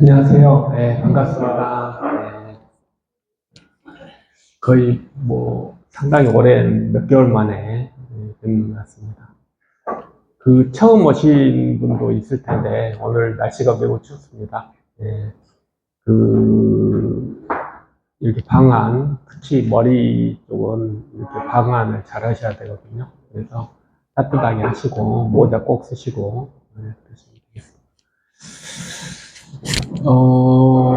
안녕하세요. 네, 반갑습니다. 네, 거의 상당히 오랜 몇 개월 만에 뵙는 것 같습니다. 처음 오신 분도 있을 텐데 오늘 날씨가 매우 춥습니다. 네, 그 이렇게 방안, 특히 머리 쪽은 이렇게 방안을 잘 하셔야 되거든요. 그래서 따뜻하게 하시고 모자 꼭 쓰시고 그러시면 되겠습니다. 어,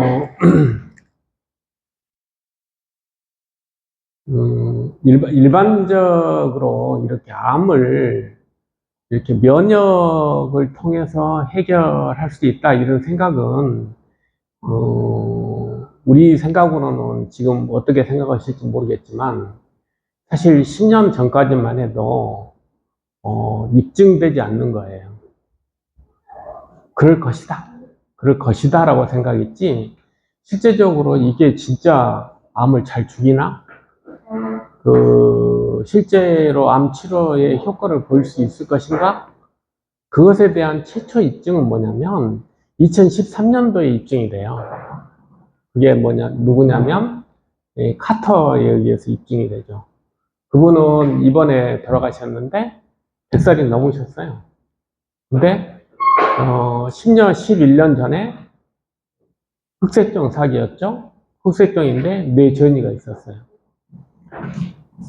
일반적으로 이렇게 암을 이렇게 면역을 통해서 해결할 수 있다 이런 생각은 우리 생각으로는 지금 어떻게 생각하실지 모르겠지만 사실 10년 전까지만 해도 입증되지 않는 거예요. 그럴 것이다. 그럴 것이다라고 생각했지 실제적으로 이게 진짜 암을 잘 죽이나? 실제로 암 치료의 효과를 볼 수 있을 것인가? 그것에 대한 최초 입증은 뭐냐면 2013년도에 입증이 돼요. 그게 누구냐면 카터에 의해서 입증이 되죠. 그분은 이번에 돌아가셨는데 100살이 넘으셨어요. 근데 10년, 11년 전에 흑색종 사기였죠. 흑색종인데 뇌전이가 있었어요.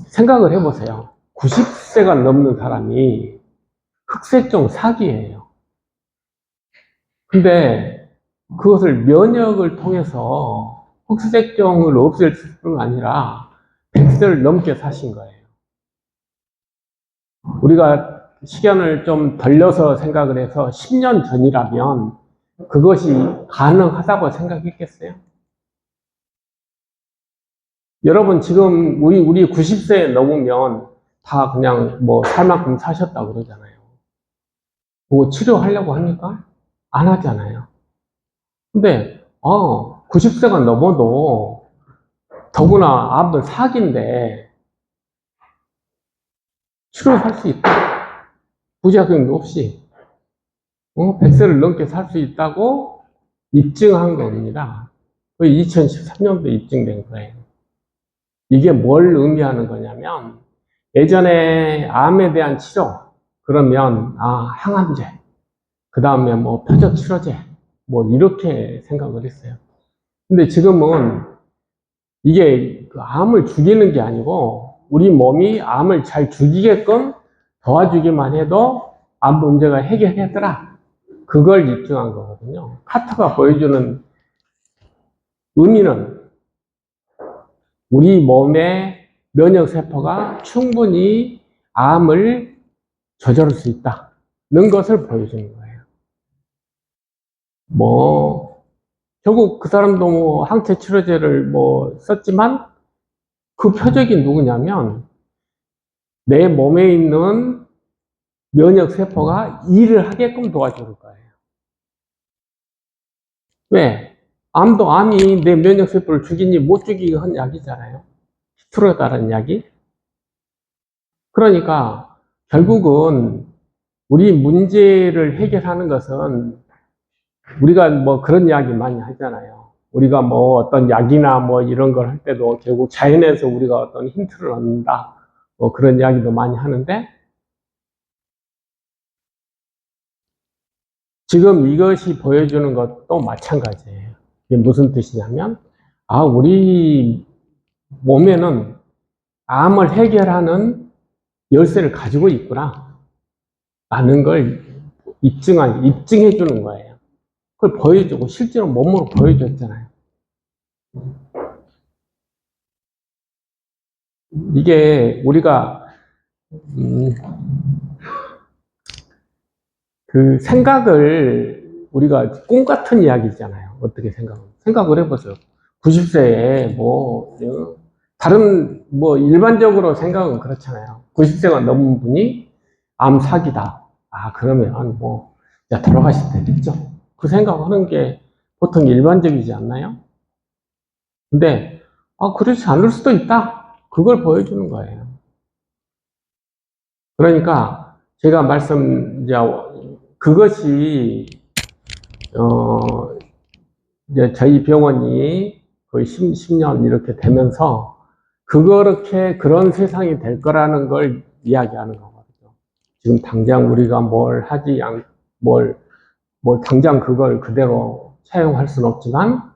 생각을 해보세요. 90세가 넘는 사람이 흑색종 사기예요. 근데 그것을 면역을 통해서 흑색종을 없앨 뿐 아니라 100세를 넘게 사신 거예요. 우리가 시간을 좀 돌려서 생각을 해서 10년 전이라면 그것이 가능하다고 생각했겠어요? 여러분 지금 우리 90세 넘으면 다 그냥 살 만큼 사셨다고 그러잖아요. 뭐 치료하려고 합니까? 안 하잖아요. 근데 90세가 넘어도 더구나 암은 사기인데 치료 살 수 있다. 부작용도 없이 100세를 넘게 살 수 있다고 입증한 겁니다. 그 2013년도에 입증된 거예요. 이게 뭘 의미하는 거냐면 예전에 암에 대한 치료 그러면 항암제 그 다음에 표적 치료제 이렇게 생각을 했어요. 근데 지금은 이게 그 암을 죽이는 게 아니고 우리 몸이 암을 잘 죽이게끔 도와주기만 해도 암 문제가 해결하더라. 그걸 입증한 거거든요. 카터가 보여주는 의미는 우리 몸의 면역세포가 충분히 암을 조절할 수 있다는 것을 보여주는 거예요. 결국 그 사람도 항체 치료제를 썼지만 그 표적이 누구냐면 내 몸에 있는 면역세포가 일을 하게끔 도와줄 거예요. 왜? 암도 암이 내 면역세포를 죽이니 못 죽이게 한 약이잖아요. 히트로다라는 약이. 그러니까 결국은 우리 문제를 해결하는 것은 우리가 그런 이야기 많이 하잖아요. 우리가 어떤 약이나 이런 걸 할 때도 결국 자연에서 우리가 어떤 힌트를 얻는다. 그런 이야기도 많이 하는데 지금 이것이 보여주는 것도 마찬가지예요. 이게 무슨 뜻이냐면 우리 몸에는 암을 해결하는 열쇠를 가지고 있구나 라는 걸 입증해 주는 거예요. 그걸 보여주고 실제로 몸으로 보여줬잖아요. 이게 우리가 그 생각을 우리가 꿈 같은 이야기잖아요. 어떻게 생각을 해보세요. 90세에 다른 일반적으로 생각은 그렇잖아요. 90세가 넘은 분이 암 사기다. 그러면 야, 돌아가실 때겠죠. 그 생각하는 게 보통 일반적이지 않나요? 근데 그렇지 않을 수도 있다. 그걸 보여주는 거예요. 그러니까 제가 그것이 이제 저희 병원이 거의 10년 이렇게 되면서 그렇게 그런 세상이 될 거라는 걸 이야기하는 거거든요. 지금 당장 우리가 뭘 하지 뭘 당장 그걸 그대로 차용할 수는 없지만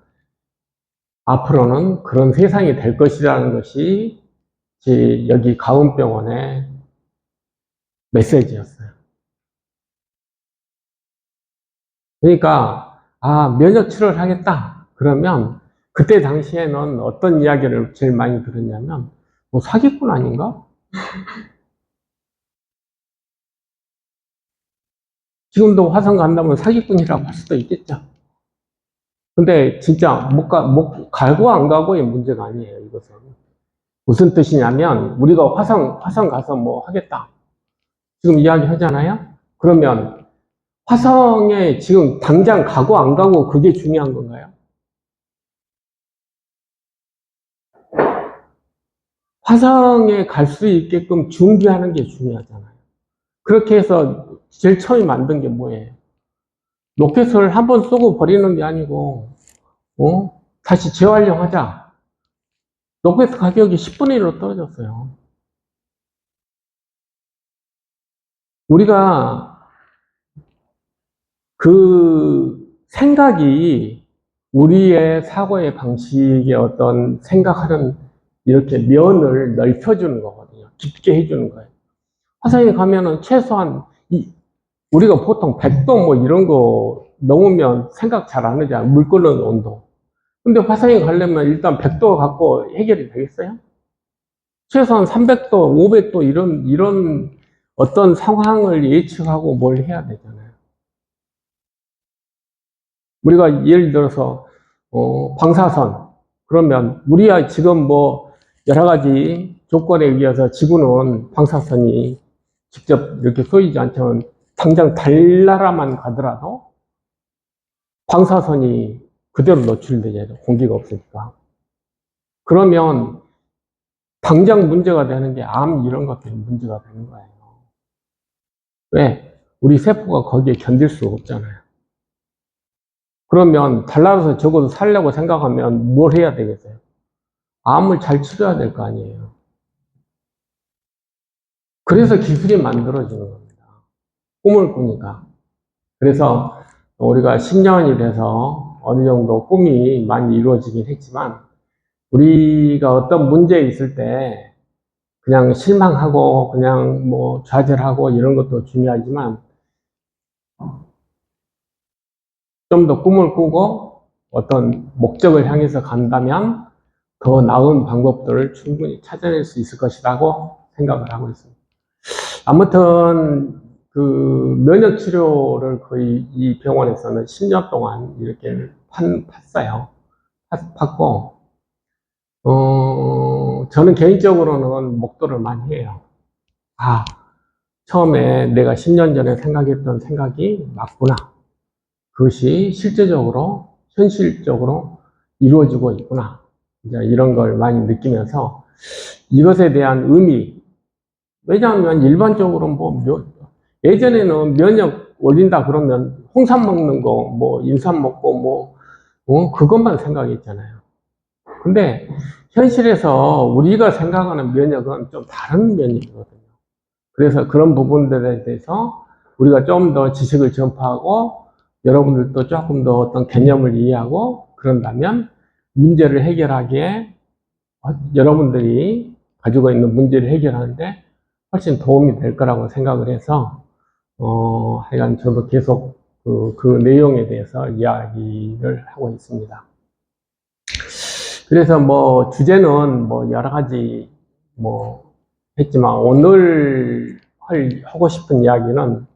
앞으로는 그런 세상이 될 것이라는 것이 여기 가운병원의 메시지였어요. 그러니까 면역 치료를 하겠다 그러면 그때 당시에는 어떤 이야기를 제일 많이 들었냐면 뭐 사기꾼 아닌가? 지금도 화성 간다면 사기꾼이라고 할 수도 있겠죠. 근데 진짜 가고 안 가고의 문제가 아니에요, 이것은. 무슨 뜻이냐면, 우리가 화성 가서 뭐 하겠다. 지금 이야기 하잖아요? 그러면 화성에 지금 당장 가고 안 가고 그게 중요한 건가요? 화성에 갈 수 있게끔 준비하는 게 중요하잖아요. 그렇게 해서 제일 처음에 만든 게 뭐예요? 로켓을 한번 쏘고 버리는 게 아니고, 다시 재활용하자. 로켓 가격이 10분의 1로 떨어졌어요. 우리가 그 생각이 우리의 사고의 방식의 어떤 생각하는 이렇게 면을 넓혀주는 거거든요. 깊게 해주는 거예요. 화성에 가면은 최소한 우리가 보통 100도 뭐 이런 거 넘으면 생각 잘 안 하잖아요. 물 끓는 온도. 근데 화성에 가려면 일단 100도 갖고 해결이 되겠어요? 최소한 300도, 500도 이런 어떤 상황을 예측하고 뭘 해야 되잖아요. 우리가 예를 들어서, 방사선. 그러면 우리가 지금 뭐 여러 가지 조건에 의해서 지구는 방사선이 직접 이렇게 쏘이지 않지만 당장 달나라만 가더라도 방사선이 그대로 노출되잖아요. 공기가 없으니까. 그러면 당장 문제가 되는 게 암 이런 것들이 문제가 되는 거예요. 왜? 우리 세포가 거기에 견딜 수가 없잖아요. 그러면 달나라에서 적어도 살려고 생각하면 뭘 해야 되겠어요? 암을 잘 치료해야 될 거 아니에요. 그래서 기술이 만들어지는 겁니다. 꿈을 꾸니까. 그래서 우리가 10년이 돼서 어느 정도 꿈이 많이 이루어지긴 했지만 우리가 어떤 문제 있을 때 그냥 실망하고 그냥 뭐 좌절하고 이런 것도 중요하지만 좀 더 꿈을 꾸고 어떤 목적을 향해서 간다면 더 나은 방법들을 충분히 찾아낼 수 있을 것이라고 생각을 하고 있습니다. 아무튼 그 면역 치료를 거의 이 병원에서는 10년 동안 이렇게 팠어요. 팠고 저는 개인적으로는 목도를 많이 해요. 처음에 내가 10년 전에 생각했던 생각이 맞구나. 그것이 실제적으로, 현실적으로 이루어지고 있구나. 이제 이런 걸 많이 느끼면서 이것에 대한 의미, 왜냐하면 일반적으로 예전에는 면역 올린다 그러면 홍삼 먹는 거, 뭐 인삼 먹고 그것만 생각했잖아요. 근데 현실에서 우리가 생각하는 면역은 좀 다른 면역이거든요. 그래서 그런 부분들에 대해서 우리가 좀 더 지식을 전파하고 여러분들도 조금 더 어떤 개념을 이해하고 그런다면 문제를 해결하기에 여러분들이 가지고 있는 문제를 해결하는데 훨씬 도움이 될 거라고 생각을 해서 하여간 저도 계속 그 내용에 대해서 이야기를 하고 있습니다. 그래서 뭐 주제는 뭐 여러 가지 뭐 했지만 오늘 하고 싶은 이야기는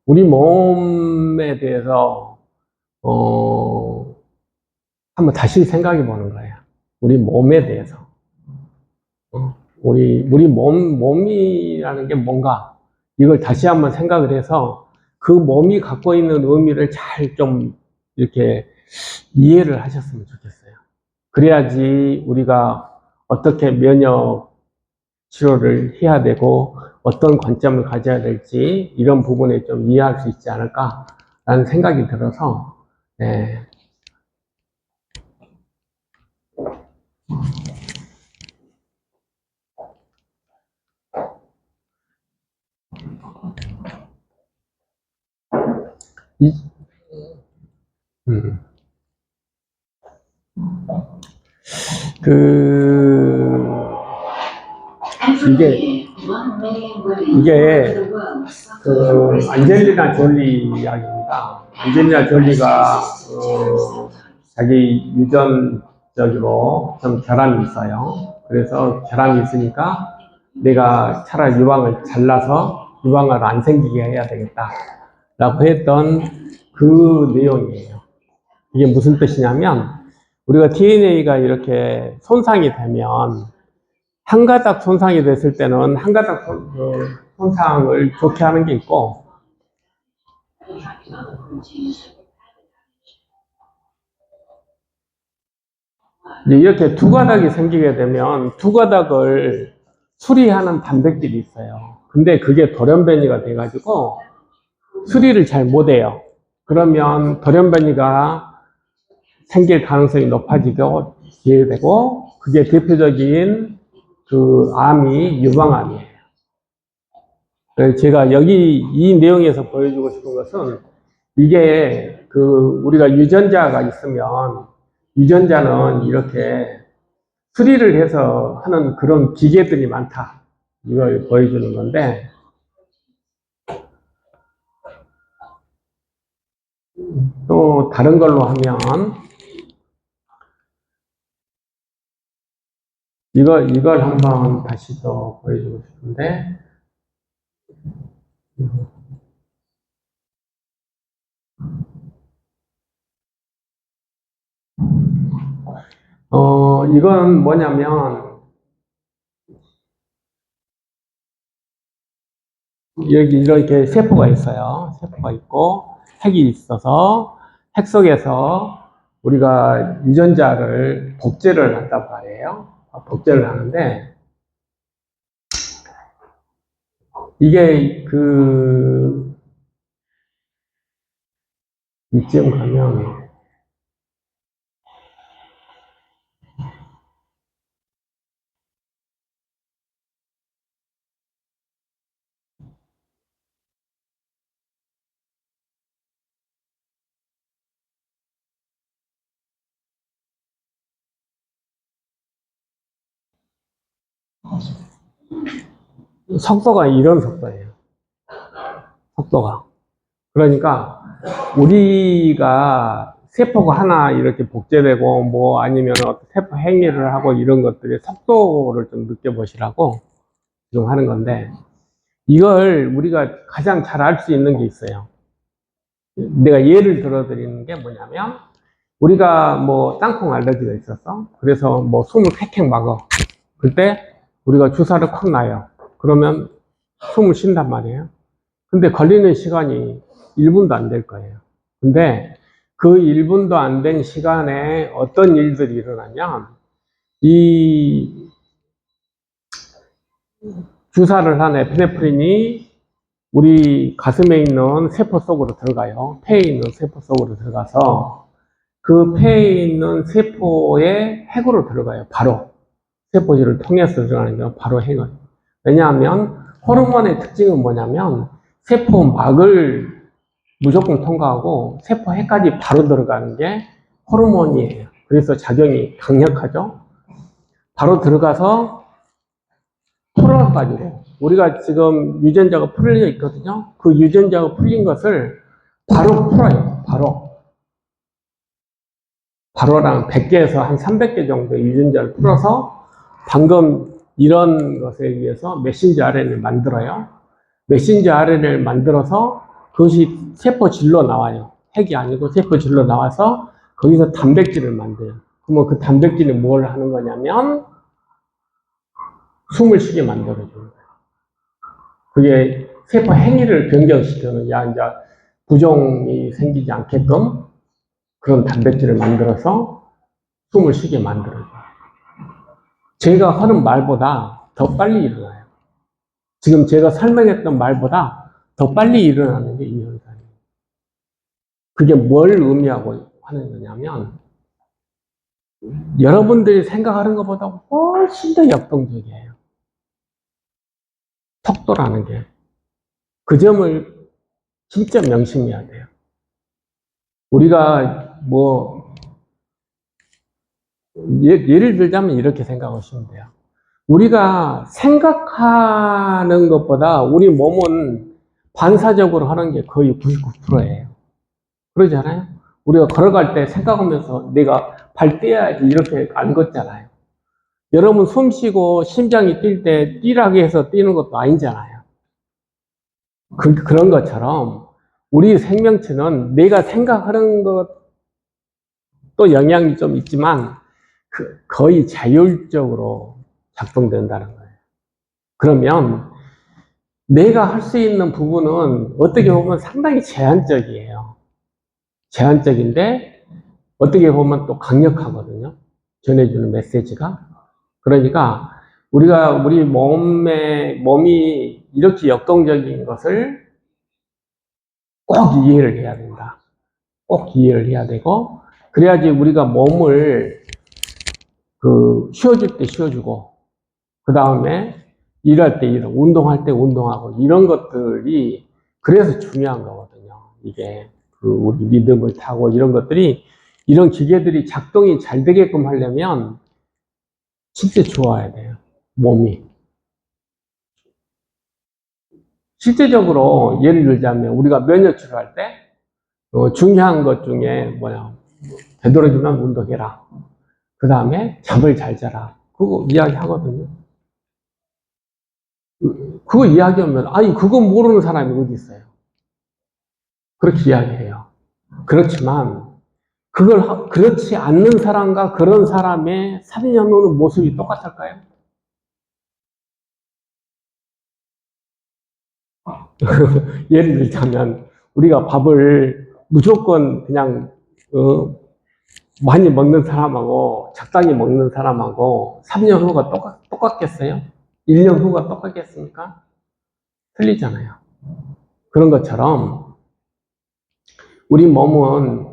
우리 몸에 대해서 한번 다시 생각해 보는 거예요. 우리 몸에 대해서. 우리 몸이라는 게 뭔가, 이걸 다시 한번 생각을 해서 그 몸이 갖고 있는 의미를 잘 좀 이렇게 이해를 하셨으면 좋겠어요. 그래야지 우리가 어떻게 면역 치료를 해야 되고 어떤 관점을 가져야 될지 이런 부분에 좀 이해할 수 있지 않을까 라는 생각이 들어서, 네. 음. 이게 안젤리나 졸리 이야기입니다. 안젤리나 졸리가 자기 유전적으로 좀 결함이 있어요. 그래서 결함이 있으니까 내가 차라리 유방을 잘라서 유방을 안 생기게 해야 되겠다 라고 했던 그 내용이에요. 이게 무슨 뜻이냐면 우리가 DNA가 이렇게 손상이 되면 한 가닥 손상이 됐을 때는 한 가닥 손상을 좋게 하는 게 있고, 이렇게 두 가닥이 생기게 되면 두 가닥을 수리하는 단백질이 있어요. 근데 그게 돌연변이가 돼가지고 수리를 잘 못해요. 그러면 돌연변이가 생길 가능성이 높아지게 되고, 그게 대표적인 그 암이 유방암이에요. 제가 여기 이 내용에서 보여주고 싶은 것은 이게 우리가 유전자가 있으면 유전자는 이렇게 수리를 해서 하는 그런 기계들이 많다. 이걸 보여주는 건데, 또 다른 걸로 하면 이걸 한번 다시 또 보여주고 싶은데, 이건 뭐냐면, 여기 이렇게 세포가 있어요. 세포가 있고, 핵이 있어서, 핵 속에서 우리가 유전자를 복제를 한단 말이에요. 복제를 하는데, 이게 이쯤 가면, 속도가 이런 속도예요. 속도가. 그러니까, 우리가 세포가 하나 이렇게 복제되고, 뭐 아니면 세포 행위를 하고 이런 것들의 속도를 좀 느껴보시라고 지금 하는 건데, 이걸 우리가 가장 잘 알 수 있는 게 있어요. 내가 예를 들어 드리는 게 뭐냐면, 우리가 뭐 땅콩 알러지가 있었어. 그래서 뭐 숨을 헥헥 막어. 그때 우리가 주사를 콱 놔요. 그러면 숨을 쉰단 말이에요. 근데 걸리는 시간이 1분도 안 될 거예요. 근데 그 1분도 안 된 시간에 어떤 일들이 일어나면, 이 주사를 한 에피네프린이 우리 가슴에 있는 세포 속으로 들어가요. 폐에 있는 세포 속으로 들어가서 그 폐에 있는 세포의 핵으로 들어가요. 바로. 세포질을 통해서 들어가는 게 바로 핵을. 왜냐하면 호르몬의 특징은 뭐냐면 세포막을 무조건 통과하고 세포 핵까지 바로 들어가는 게 호르몬이에요. 그래서 작용이 강력하죠. 바로 들어가서 풀어가지고 우리가 지금 유전자가 풀려 있거든요. 그 유전자가 풀린 것을 바로 풀어요. 바로랑 100개에서 한 300개 정도의 유전자를 풀어서 방금 이런 것에 의해서 메신저 RNA를 만들어요. 메신저 RNA를 만들어서 그것이 세포질로 나와요. 핵이 아니고 세포질로 나와서 거기서 단백질을 만들어요. 그러면 그 단백질이 뭘 하는 거냐면 숨을 쉬게 만들어주는 거예요. 그게 세포 행위를 변경시키는, 이제 부종이 생기지 않게끔 그런 단백질을 만들어서 숨을 쉬게 만들어줘요. 제가 하는 말보다 더 빨리 일어나요. 지금 제가 설명했던 말보다 더 빨리 일어나는 게 이 현상이에요. 그게 뭘 의미하고 하는 거냐면, 여러분들이 생각하는 것보다 훨씬 더 역동적이에요. 속도라는 게. 그 점을 진짜 명심해야 돼요. 우리가 예를 들자면 이렇게 생각하시면 돼요. 우리가 생각하는 것보다 우리 몸은 반사적으로 하는 게 거의 99%예요. 그러지 않아요? 우리가 걸어갈 때 생각하면서 내가 발 떼야지 이렇게 안 걷잖아요. 여러분 숨 쉬고 심장이 뛸 때 뛰라고 해서 뛰는 것도 아니잖아요. 그런 것처럼 우리 생명체는 내가 생각하는 것도 영향이 좀 있지만 거의 자율적으로 작동된다는 거예요. 그러면 내가 할 수 있는 부분은 어떻게 보면 상당히 제한적이에요. 제한적인데 어떻게 보면 또 강력하거든요. 전해주는 메시지가. 그러니까 우리 몸이 이렇게 역동적인 것을 꼭 이해를 해야 된다. 꼭 이해를 해야 되고, 그래야지 우리가 몸을 쉬어줄 때 쉬어주고, 그 다음에 일할 때 일하고, 운동할 때 운동하고, 이런 것들이 그래서 중요한 거거든요. 이게 우리 리듬을 타고 이런 것들이, 이런 기계들이 작동이 잘 되게끔 하려면 진짜 좋아야 돼요. 몸이. 실제적으로 예를 들자면 우리가 면역 치료할 때 중요한 것 중에 되도록이면 운동해라. 그 다음에 잠을 잘 자라. 그거 이야기 하거든요. 그거 이야기하면 아니 그거 모르는 사람이 어디 있어요. 그렇게 이야기해요. 그렇지만 그렇지 않는 사람과 그런 사람의 3년 후는 모습이 똑같을까요? 예를 들자면 우리가 밥을 무조건 그냥 많이 먹는 사람하고 적당히 먹는 사람하고 3년 후가 똑같겠어요? 1년 후가 똑같겠습니까? 틀리잖아요. 그런 것처럼 우리 몸은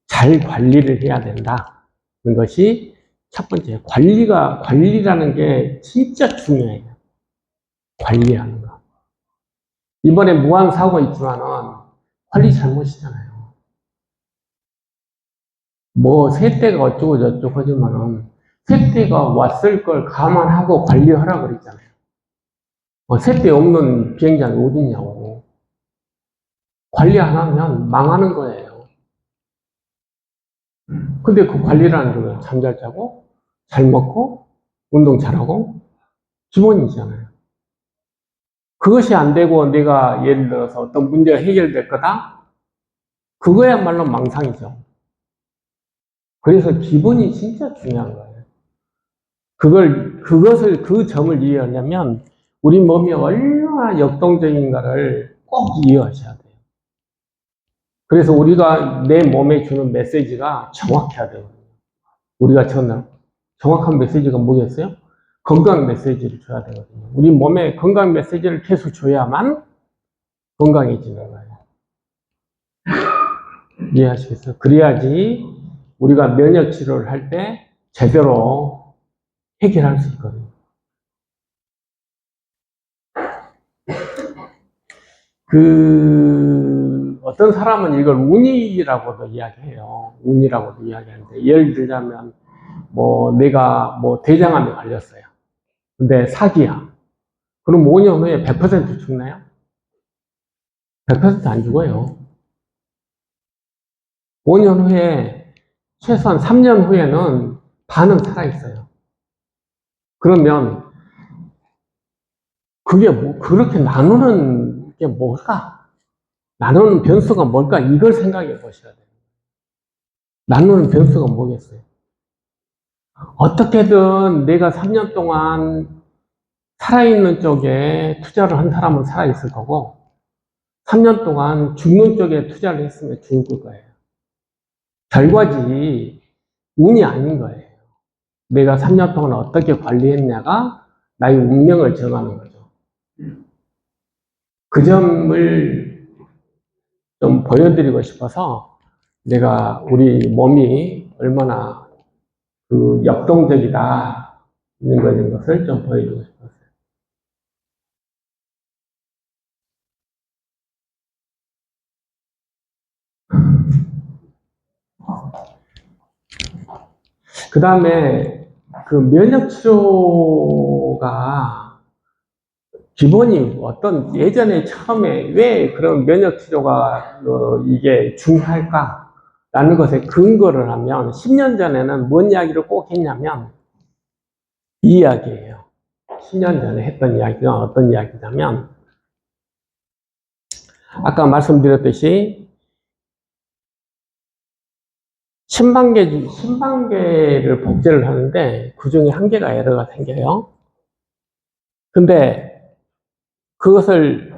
잘 관리를 해야 된다는 것이 첫 번째. 관리라는 게 진짜 중요해요. 관리하는 거. 이번에 무한사고 있지만은 관리 잘못이잖아요. 새때가 어쩌고 저쩌고 하지만은 새때가 왔을 걸 감안하고 관리하라 그랬잖아요. 새때 없는 비행장이 어딨냐고. 관리 안 하면 망하는 거예요. 근데 그 관리라는 건 잠 잘 자고, 잘 먹고, 운동 잘하고, 기본이잖아요. 그것이 안 되고 내가 예를 들어서 어떤 문제가 해결될 거다? 그거야말로 망상이죠. 그래서 기본이 진짜 중요한 거예요. 그 점을 이해하려면 우리 몸이 얼마나 역동적인가를 꼭 이해하셔야 돼요. 그래서 우리가 내 몸에 주는 메시지가 정확해야 되거든요. 우리가 정확한 메시지가 뭐겠어요? 건강 메시지를 줘야 되거든요. 우리 몸에 건강 메시지를 계속 줘야만 건강해지는 거예요. 이해하시겠어요? 그래야지 우리가 면역 치료를 할 때 제대로 해결할 수 있거든요. 어떤 사람은 이걸 운이라고도 이야기해요. 운이라고도 이야기하는데, 예를 들자면, 내가 대장암에 걸렸어요. 근데 사기야. 그럼 5년 후에 100% 죽나요? 100%안 죽어요. 5년 후에, 최소한 3년 후에는 반은 살아있어요. 그러면, 그렇게 나누는 게 뭘까? 나누는 변수가 뭘까? 이걸 생각해 보셔야 돼요. 나누는 변수가 뭐겠어요? 어떻게든 내가 3년 동안 살아있는 쪽에 투자를 한 사람은 살아있을 거고, 3년 동안 죽는 쪽에 투자를 했으면 죽을 거예요. 결과지, 운이 아닌 거예요. 내가 3년 동안 어떻게 관리했냐가 나의 운명을 정하는 거죠. 그 점을 좀 보여드리고 싶어서 내가 우리 몸이 얼마나 그 역동적이다 있는 것을 좀 보여주고 싶었어요. 그 다음에 그 면역 치료가 기본이 어떤 예전에 처음에 왜 그런 면역 치료가 이게 중요할까? 라는 것에 근거를 하면 10년 전에는 뭔 이야기를 꼭 했냐면 이 이야기예요. 10년 전에 했던 이야기가 어떤 이야기냐면 아까 말씀드렸듯이 신방계를 복제를 하는데 그 중에 한 개가 에러가 생겨요. 근데 그것을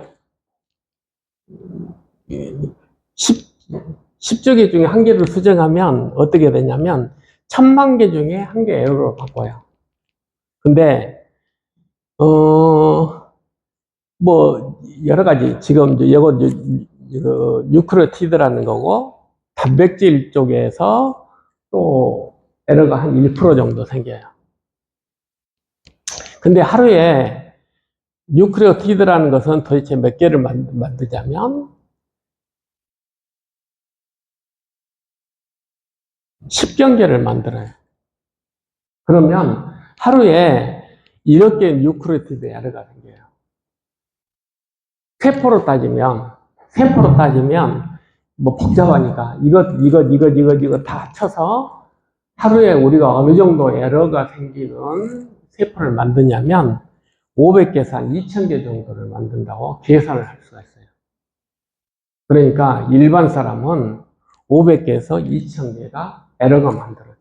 10조 개 중에 한 개를 수정하면 어떻게 되냐면 1000만 개 중에 한 개 에러로 바꿔요. 근데 뭐 여러 가지 지금 이거 뉴크레오티드라는 거고 단백질 쪽에서 또 에러가 한 1% 정도 생겨요. 근데 하루에 뉴크레오티드라는 것은 도대체 몇 개를 만들자면 10경계를 만들어요. 그러면 하루에 이렇게 뉴크레오티드 에러가 생겨요. 세포로 따지면 뭐 복잡하니까 이것 다 합쳐서 하루에 우리가 어느 정도 에러가 생기는 세포를 만드냐면 500개에서 한 2000개 정도를 만든다고 계산을 할 수가 있어요. 그러니까 일반 사람은 500개에서 2000개가 에러가 만들어져요.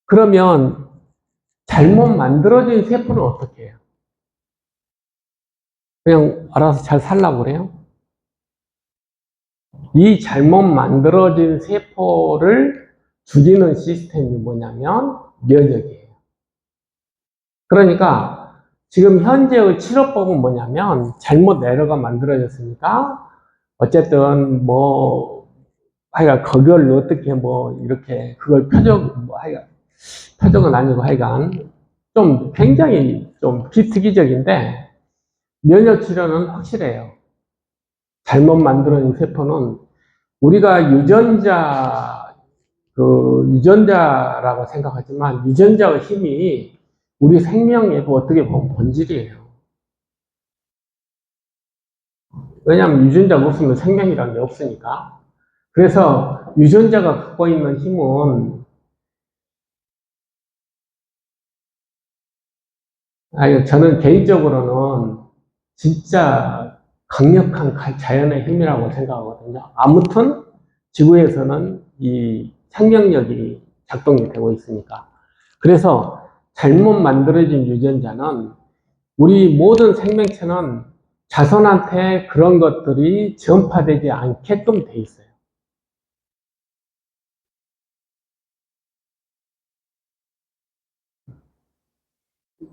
그러면 잘못 만들어진 세포는 어떻게 해요? 그냥 알아서 잘 살라고 그래요? 이 잘못 만들어진 세포를 죽이는 시스템이 뭐냐면 면역이에요. 그러니까 지금 현재의 치료법은 뭐냐면 잘못 에러가 만들어졌으니까 어쨌든 뭐 하여간 그걸 어떻게 뭐 이렇게 그걸 표적은 아니고 하여간 좀 굉장히 좀 비특이적인데 면역 치료는 확실해요. 잘못 만들어진 세포는 우리가 유전자라고 생각하지만 유전자의 힘이 우리 생명에도 어떻게 보면 본질이에요. 왜냐하면 유전자가 없으면 생명이라는 게 없으니까. 그래서 유전자가 갖고 있는 힘은 저는 개인적으로는 진짜 강력한 자연의 힘이라고 생각하거든요. 아무튼 지구에서는 이 생명력이 작동이 되고 있으니까. 그래서 잘못 만들어진 유전자는 우리 모든 생명체는 자손한테 그런 것들이 전파되지 않게끔 돼 있어요.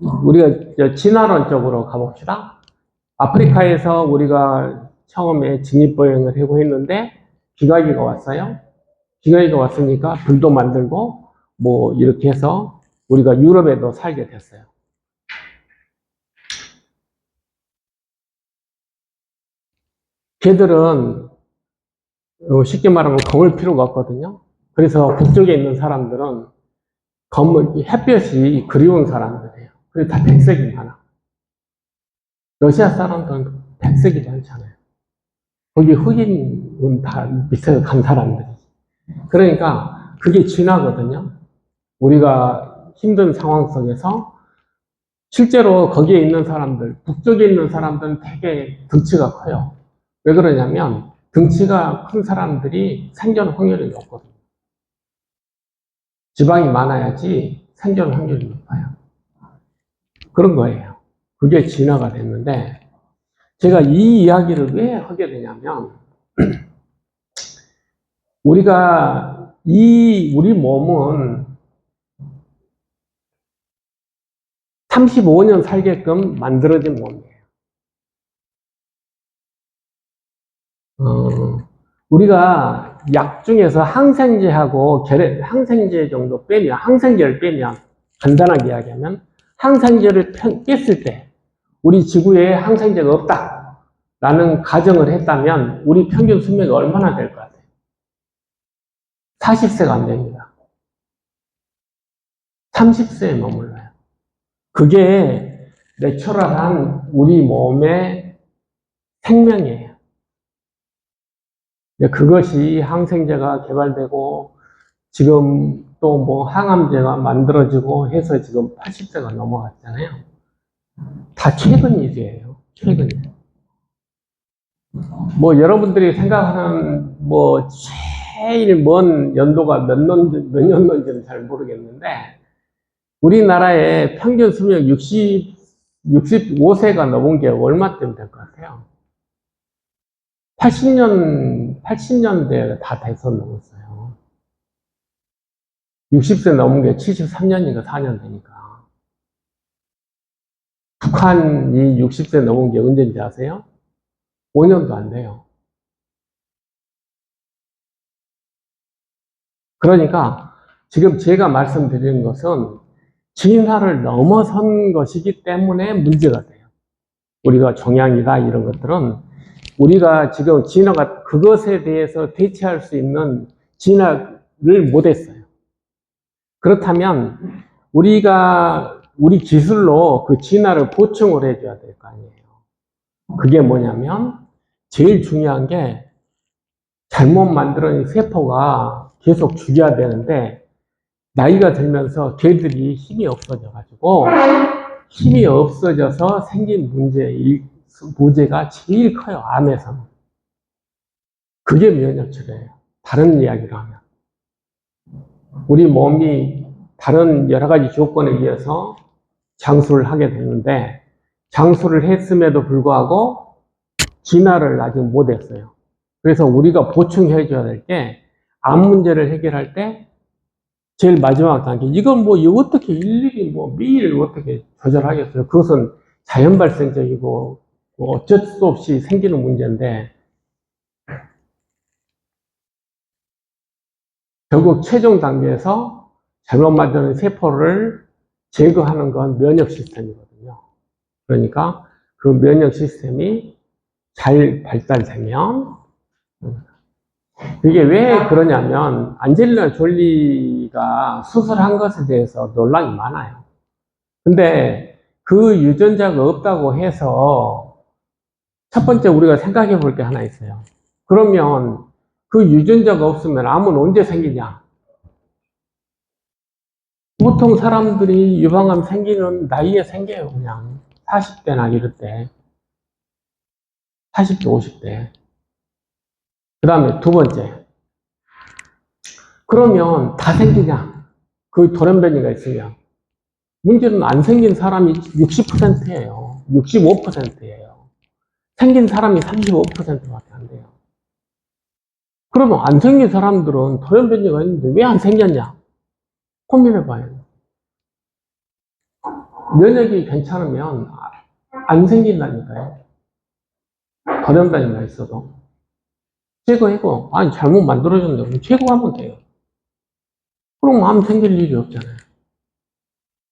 우리가 진화론 쪽으로 가봅시다. 아프리카에서 우리가 처음에 직립보행을 하고 했는데 기가기가 왔어요. 기가기가 왔으니까 불도 만들고 뭐 이렇게 해서 우리가 유럽에도 살게 됐어요. 걔들은 쉽게 말하면 검을 필요가 없거든요. 그래서 북쪽에 있는 사람들은 햇볕이 그리운 사람들이에요. 그리고 다 백색이 많아. 러시아 사람들은 백색이 많잖아요. 거기 흑인은 다 밑에 간 사람들이. 그러니까 그게 진화거든요. 우리가 힘든 상황 속에서 실제로 거기에 있는 사람들, 북쪽에 있는 사람들은 되게 덩치가 커요. 왜 그러냐면 덩치가 큰 사람들이 생존 확률이 높거든요. 지방이 많아야지 생존 확률이 높아요. 그런 거예요. 그게 진화가 됐는데 제가 이 이야기를 왜 하게 되냐면 우리 몸은 35년 살게끔 만들어진 몸이에요. 우리가 약 중에서 항생제하고 항생제 정도 빼면, 항생제를 빼면, 간단하게 이야기하면, 항생제를 뺐을 때, 우리 지구에 항생제가 없다. 라는 가정을 했다면, 우리 평균 수명이 얼마나 될 것 같아요? 40세가 안 됩니다. 30세에 머물러요. 그게 내추럴한 우리 몸의 생명이에요. 그것이 항생제가 개발되고 지금 또 뭐 항암제가 만들어지고 해서 지금 80세가 넘어갔잖아요. 다 최근 일이에요. 최근 일. 뭐 여러분들이 생각하는 뭐 제일 먼 연도가 몇 년도인지는 잘 모르겠는데 우리나라의 평균 수명 65세가 넘은 게 얼마쯤 될 것 같아요? 80년대에 다 돼서 넘었어요. 60세 넘은 게 73년인가 4년 되니까. 북한이 60세 넘은 게 언제인지 아세요? 5년도 안 돼요. 그러니까 지금 제가 말씀드리는 것은 진화를 넘어선 것이기 때문에 문제가 돼요. 우리가 종양이다 이런 것들은 우리가 지금 진화가 그것에 대해서 대체할 수 있는 진화를 못했어요. 그렇다면 우리 기술로 그 진화를 보충을 해줘야 될 거 아니에요. 그게 뭐냐면 제일 중요한 게 잘못 만들어진 세포가 계속 죽여야 되는데 나이가 들면서 걔들이 힘이 없어져가지고 힘이 없어져서 생긴 문제가 제일 커요. 암에서는. 그게 면역 치료예요. 다른 이야기로 하면. 우리 몸이 다른 여러 가지 조건에 의해서 장수를 하게 되는데 장수를 했음에도 불구하고 진화를 아직 못했어요. 그래서 우리가 보충해줘야 될 게 암 문제를 해결할 때 제일 마지막 단계 이건 뭐 어떻게 일일이 뭐 매일 어떻게 조절하겠어요? 그것은 자연 발생적이고 뭐 어쩔 수 없이 생기는 문제인데 결국 최종 단계에서 잘못 만드는 세포를 제거하는 건 면역 시스템이거든요. 그러니까 그 면역 시스템이 잘 발달되면 이게 왜 그러냐면 안젤리나 졸리가 수술한 것에 대해서 논란이 많아요. 근데 그 유전자가 없다고 해서 첫 번째 우리가 생각해 볼 게 하나 있어요. 그러면 그 유전자가 없으면 암은 언제 생기냐? 보통 사람들이 유방암 생기는 나이에 생겨요, 그냥. 40대나 이럴 때. 40대, 50대. 그 다음에 두 번째. 그러면 다 생기냐? 그 돌연변이가 있으면. 문제는 안 생긴 사람이 60%예요. 65%예요. 생긴 사람이 35%밖에 안 돼요. 그러면 안 생긴 사람들은 돌연변이가 있는데 왜 안 생겼냐? 고민해봐요. 면역이 괜찮으면 안 생긴다니까요. 돌연변이가 있어도. 제거하고, 아니, 잘못 만들어졌는데, 그럼 제거하면 돼요. 그럼 암 생길 일이 없잖아요.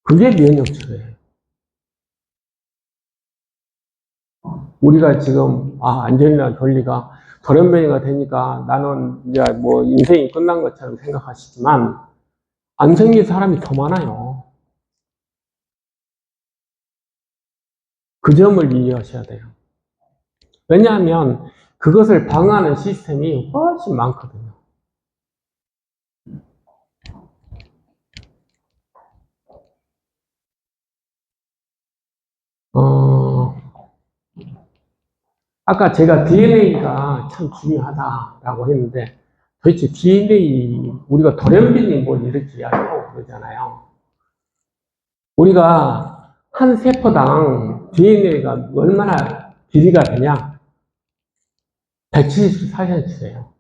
그게 면역 치료예요. 우리가 지금, 안젤리나 졸리가 돌연변이가 되니까 나는 이제 뭐 인생이 끝난 것처럼 생각하시지만, 안 생긴 사람이 더 많아요. 그 점을 이해하셔야 돼요. 왜냐하면 그것을 방어하는 시스템이 훨씬 많거든요. 아까 제가 DNA가 참 중요하다라고 했는데 도대체 DNA, 우리가 돌연변이 뭘 이렇게 이야기하고 그러잖아요. 우리가 한 세포당 DNA가 얼마나 길이가 되냐? 174cm예요.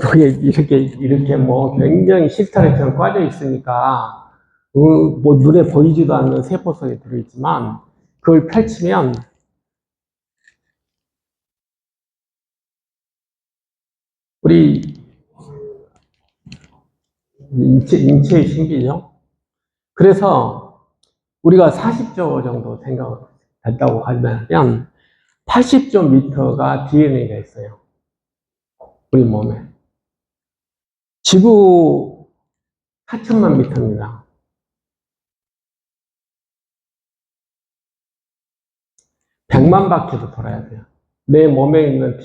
그게 이렇게 뭐 굉장히 실타래처럼 꽈져 있으니까, 뭐 눈에 보이지도 않는 세포 속에 들어있지만, 그걸 펼치면 우리 인체의 신비죠. 그래서 우리가 40조 정도 생각된다고 하면 80조 미터가 DNA가 있어요. 우리 몸에. 지구 4천만 미터입니다. 100만 바퀴도 돌아야 돼요. 내 몸에 있는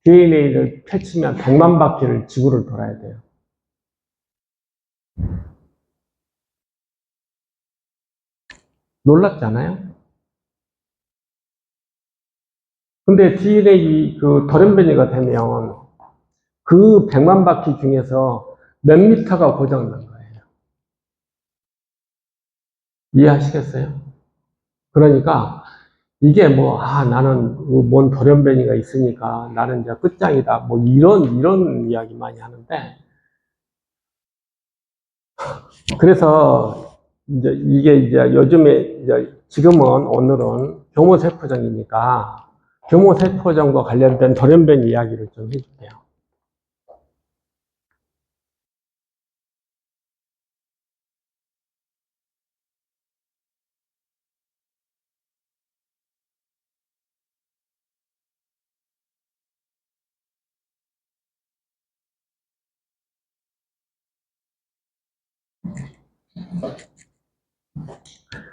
DNA를 펼치면 100만 바퀴를 지구를 돌아야 돼요. 놀랍잖아요? 근데 DNA 돌연변이가 되면 그 100만 바퀴 중에서 몇 미터가 고정된 거예요. 이해하시겠어요? 그러니까 이게 나는 뭔 돌연변이가 있으니까 나는 이제 끝장이다. 이런 이야기 많이 하는데, 그래서 이게 요즘에 오늘은 교모세포정이니까 교모세포정과 관련된 돌연변이 이야기를 좀 해줄게요.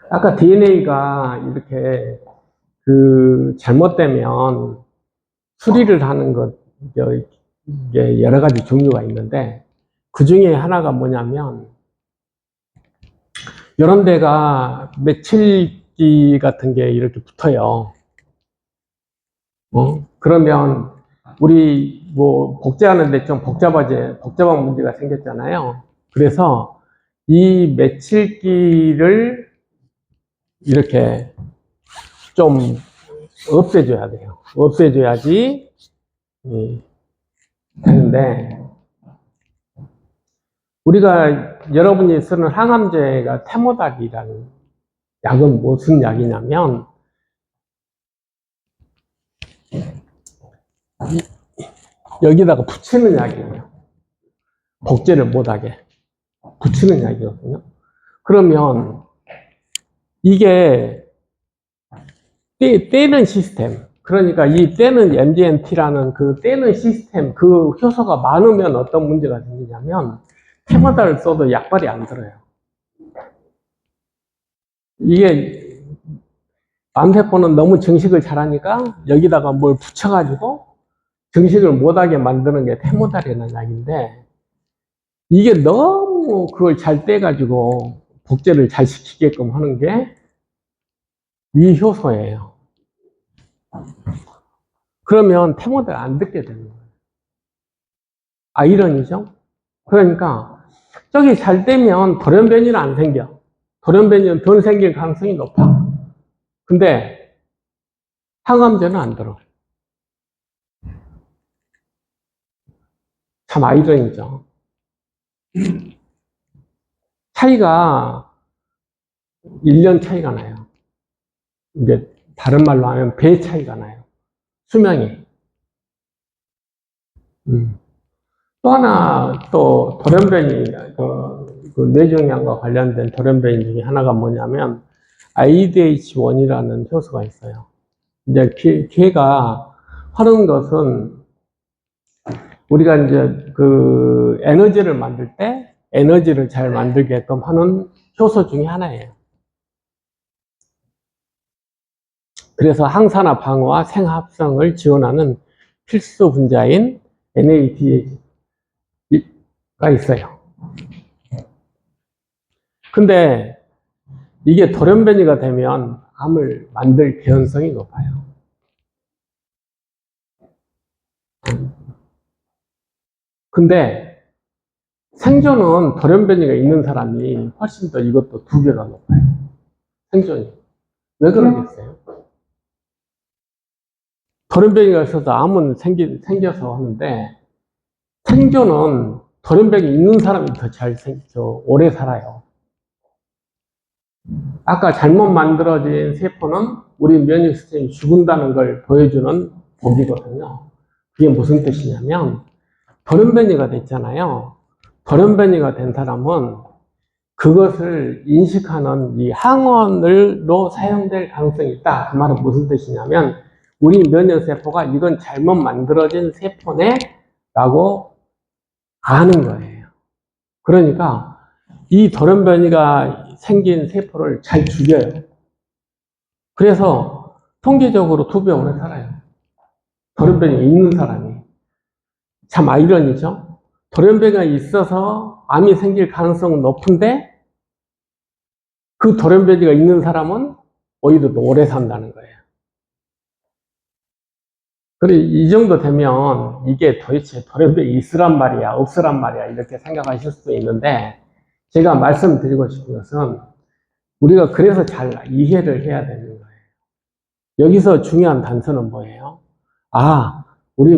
아까 DNA가 이렇게 잘못되면 수리를 하는 이게 여러 가지 종류가 있는데, 그 중에 하나가 뭐냐면, 이런 데가 메칠기 같은 게 이렇게 붙어요. 그러면 우리 복제하는데 좀 복잡한 문제가 생겼잖아요. 그래서 이 메칠기를 이렇게 좀 없애줘야 돼요. 없애줘야지 되는데, 여러분이 쓰는 항암제가 테모달이라는 약은 무슨 약이냐면, 여기다가 붙이는 약이에요. 복제를 못하게 붙이는 약이거든요. 그러면 이게 떼는 시스템, 그러니까 이 떼는 MGMT라는 그 떼는 시스템, 그 효소가 많으면 어떤 문제가 생기냐면 테모달을 써도 약발이 안 들어요. 이게 암세포는 너무 증식을 잘하니까 여기다가 뭘 붙여가지고 증식을 못하게 만드는 게 테모달이라는 약인데, 이게 너무 그걸 잘 떼가지고 복제를 잘 시키게끔 하는 게 이 효소예요. 그러면 테모달 안 듣게 되는 거예요. 아이러니죠? 그러니까 저기 잘 떼면 돌연변이는 안 생겨. 돌연변이는 덜 생길 가능성이 높아. 근데 항암제는 안 들어. 참 아이러니죠. 차이가 1년 차이가 나요. 이제 다른 말로 하면 배 차이가 나요. 수명이. 또 하나, 또 돌연변이, 뇌종양과 관련된 돌연변이 중에 하나가 뭐냐면 IDH1이라는 효소가 있어요. 이제 걔가 하는 것은 우리가 이제 에너지를 만들 때 에너지를 잘 만들게끔 하는 효소 중에 하나예요. 그래서 항산화 방어와 생합성을 지원하는 필수 분자인 NADH가 있어요. 근데 이게 돌연변이가 되면 암을 만들 개연성이 높아요. 근데 생존은 돌연변이가 있는 사람이 훨씬 더 이것도 2배가 높아요. 생존이. 왜 그러겠어요? 돌연변이가 있어서 암은 생겨서 하는데, 생존은 돌연변이 있는 사람이 더 오래 살아요. 아까 잘못 만들어진 세포는 우리 면역 시스템이 죽은다는 걸 보여주는 복이거든요. 그게 무슨 뜻이냐면, 돌연변이가 됐잖아요. 돌연변이가 된 사람은 그것을 인식하는 이 항원으로 사용될 가능성이 있다. 그 말은 무슨 뜻이냐면, 우리 면역세포가 이건 잘못 만들어진 세포네? 라고 아는 거예요. 그러니까 이 돌연변이가 생긴 세포를 잘 죽여요. 그래서 통계적으로 2배 오래 살아요. 돌연변이가 있는 사람이. 참 아이러니죠? 돌연변이가 있어서 암이 생길 가능성은 높은데 그 돌연변이가 있는 사람은 오히려 더 오래 산다는 거예요. 그래, 이 정도 되면 이게 도대체 돌연변이 있으란 말이야, 없으란 말이야, 이렇게 생각하실 수도 있는데, 제가 말씀드리고 싶은 것은 우리가 그래서 잘 이해를 해야 되는 거예요. 여기서 중요한 단서는 뭐예요? 아, 우리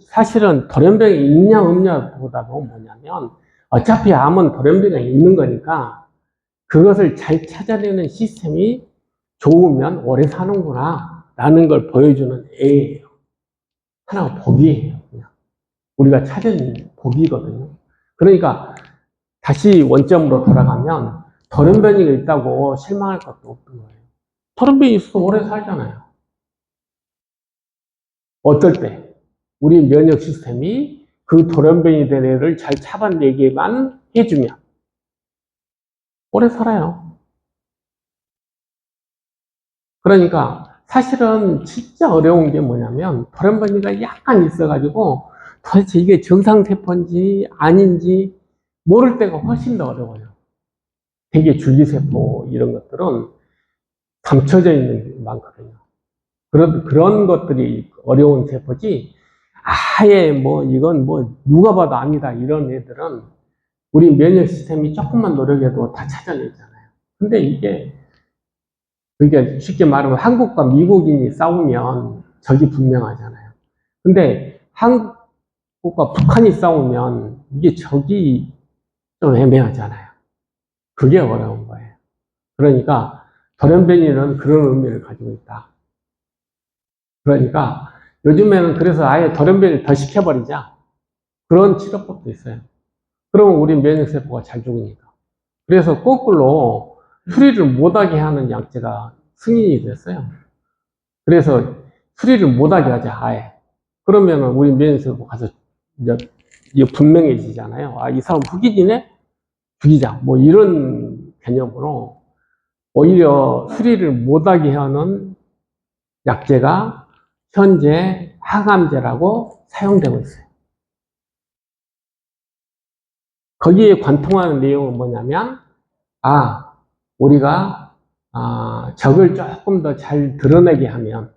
사실은 돌연변이 있냐 없냐 보다도 뭐냐면, 어차피 암은 돌연변이가 있는 거니까 그것을 잘 찾아내는 시스템이 좋으면 오래 사는구나 라는 걸 보여주는 애예요. 하나가 복이에요. 그냥. 우리가 찾은 복이거든요. 그러니까 다시 원점으로 돌아가면 돌연변이가 있다고 실망할 것도 없는 거예요. 돌연변이 있어서 오래 살잖아요. 어떨 때? 우리 면역 시스템이 그 돌연변이 된 애를 잘 잡아내기만 해주면 오래 살아요. 그러니까 사실은 진짜 어려운 게 뭐냐면 돌연변이가 약간 있어가지고 도대체 이게 정상세포인지 아닌지 모를 때가 훨씬 더 어려워요. 되게 줄기세포 이런 것들은 감춰져 있는 게 많거든요. 그런 것들이 어려운 세포지 아예 뭐 이건 뭐 누가 봐도 암이다 이런 애들은 우리 면역 시스템이 조금만 노력해도 다 찾아내잖아요. 근데 이게 그러니까 쉽게 말하면 한국과 미국인이 싸우면 적이 분명하잖아요. 근데 한국과 북한이 싸우면 이게 적이 좀 애매하잖아요. 그게 어려운 거예요. 그러니까 돌연변이는 그런 의미를 가지고 있다. 그러니까 요즘에는 그래서 아예 돌연변이를 더 시켜버리자. 그런 치료법도 있어요. 그러면 우리 면역세포가 잘 죽으니까. 그래서 거꾸로 수리를 못하게 하는 약제가 승인이 됐어요. 그래서 수리를 못하게 하자, 아예. 그러면은 우리 면역세포 가서 이제 분명해지잖아요. 아, 이 사람 흑인이네? 죽이자. 뭐 이런 개념으로 오히려 수리를 못하게 하는 약제가 현재 항암제라고 사용되고 있어요. 거기에 관통하는 내용은 뭐냐면, 아, 우리가, 적을 조금 더 잘 드러내게 하면,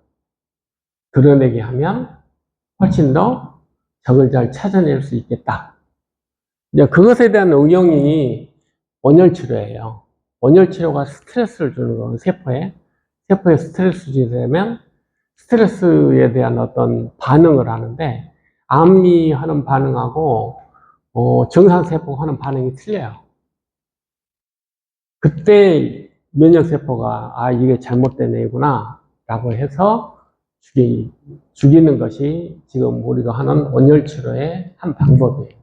훨씬 더 적을 잘 찾아낼 수 있겠다. 이제 그것에 대한 응용이 원열 치료예요. 원열 치료가 스트레스를 주는 거, 세포에 스트레스 주게 되면 스트레스에 대한 어떤 반응을 하는데, 암이 하는 반응하고, 정상세포가 하는 반응이 틀려요. 그때 면역세포가, 아, 이게 잘못된 애구나, 라고 해서 죽이는 것이 지금 우리가 하는 온열치료의 한 방법이에요.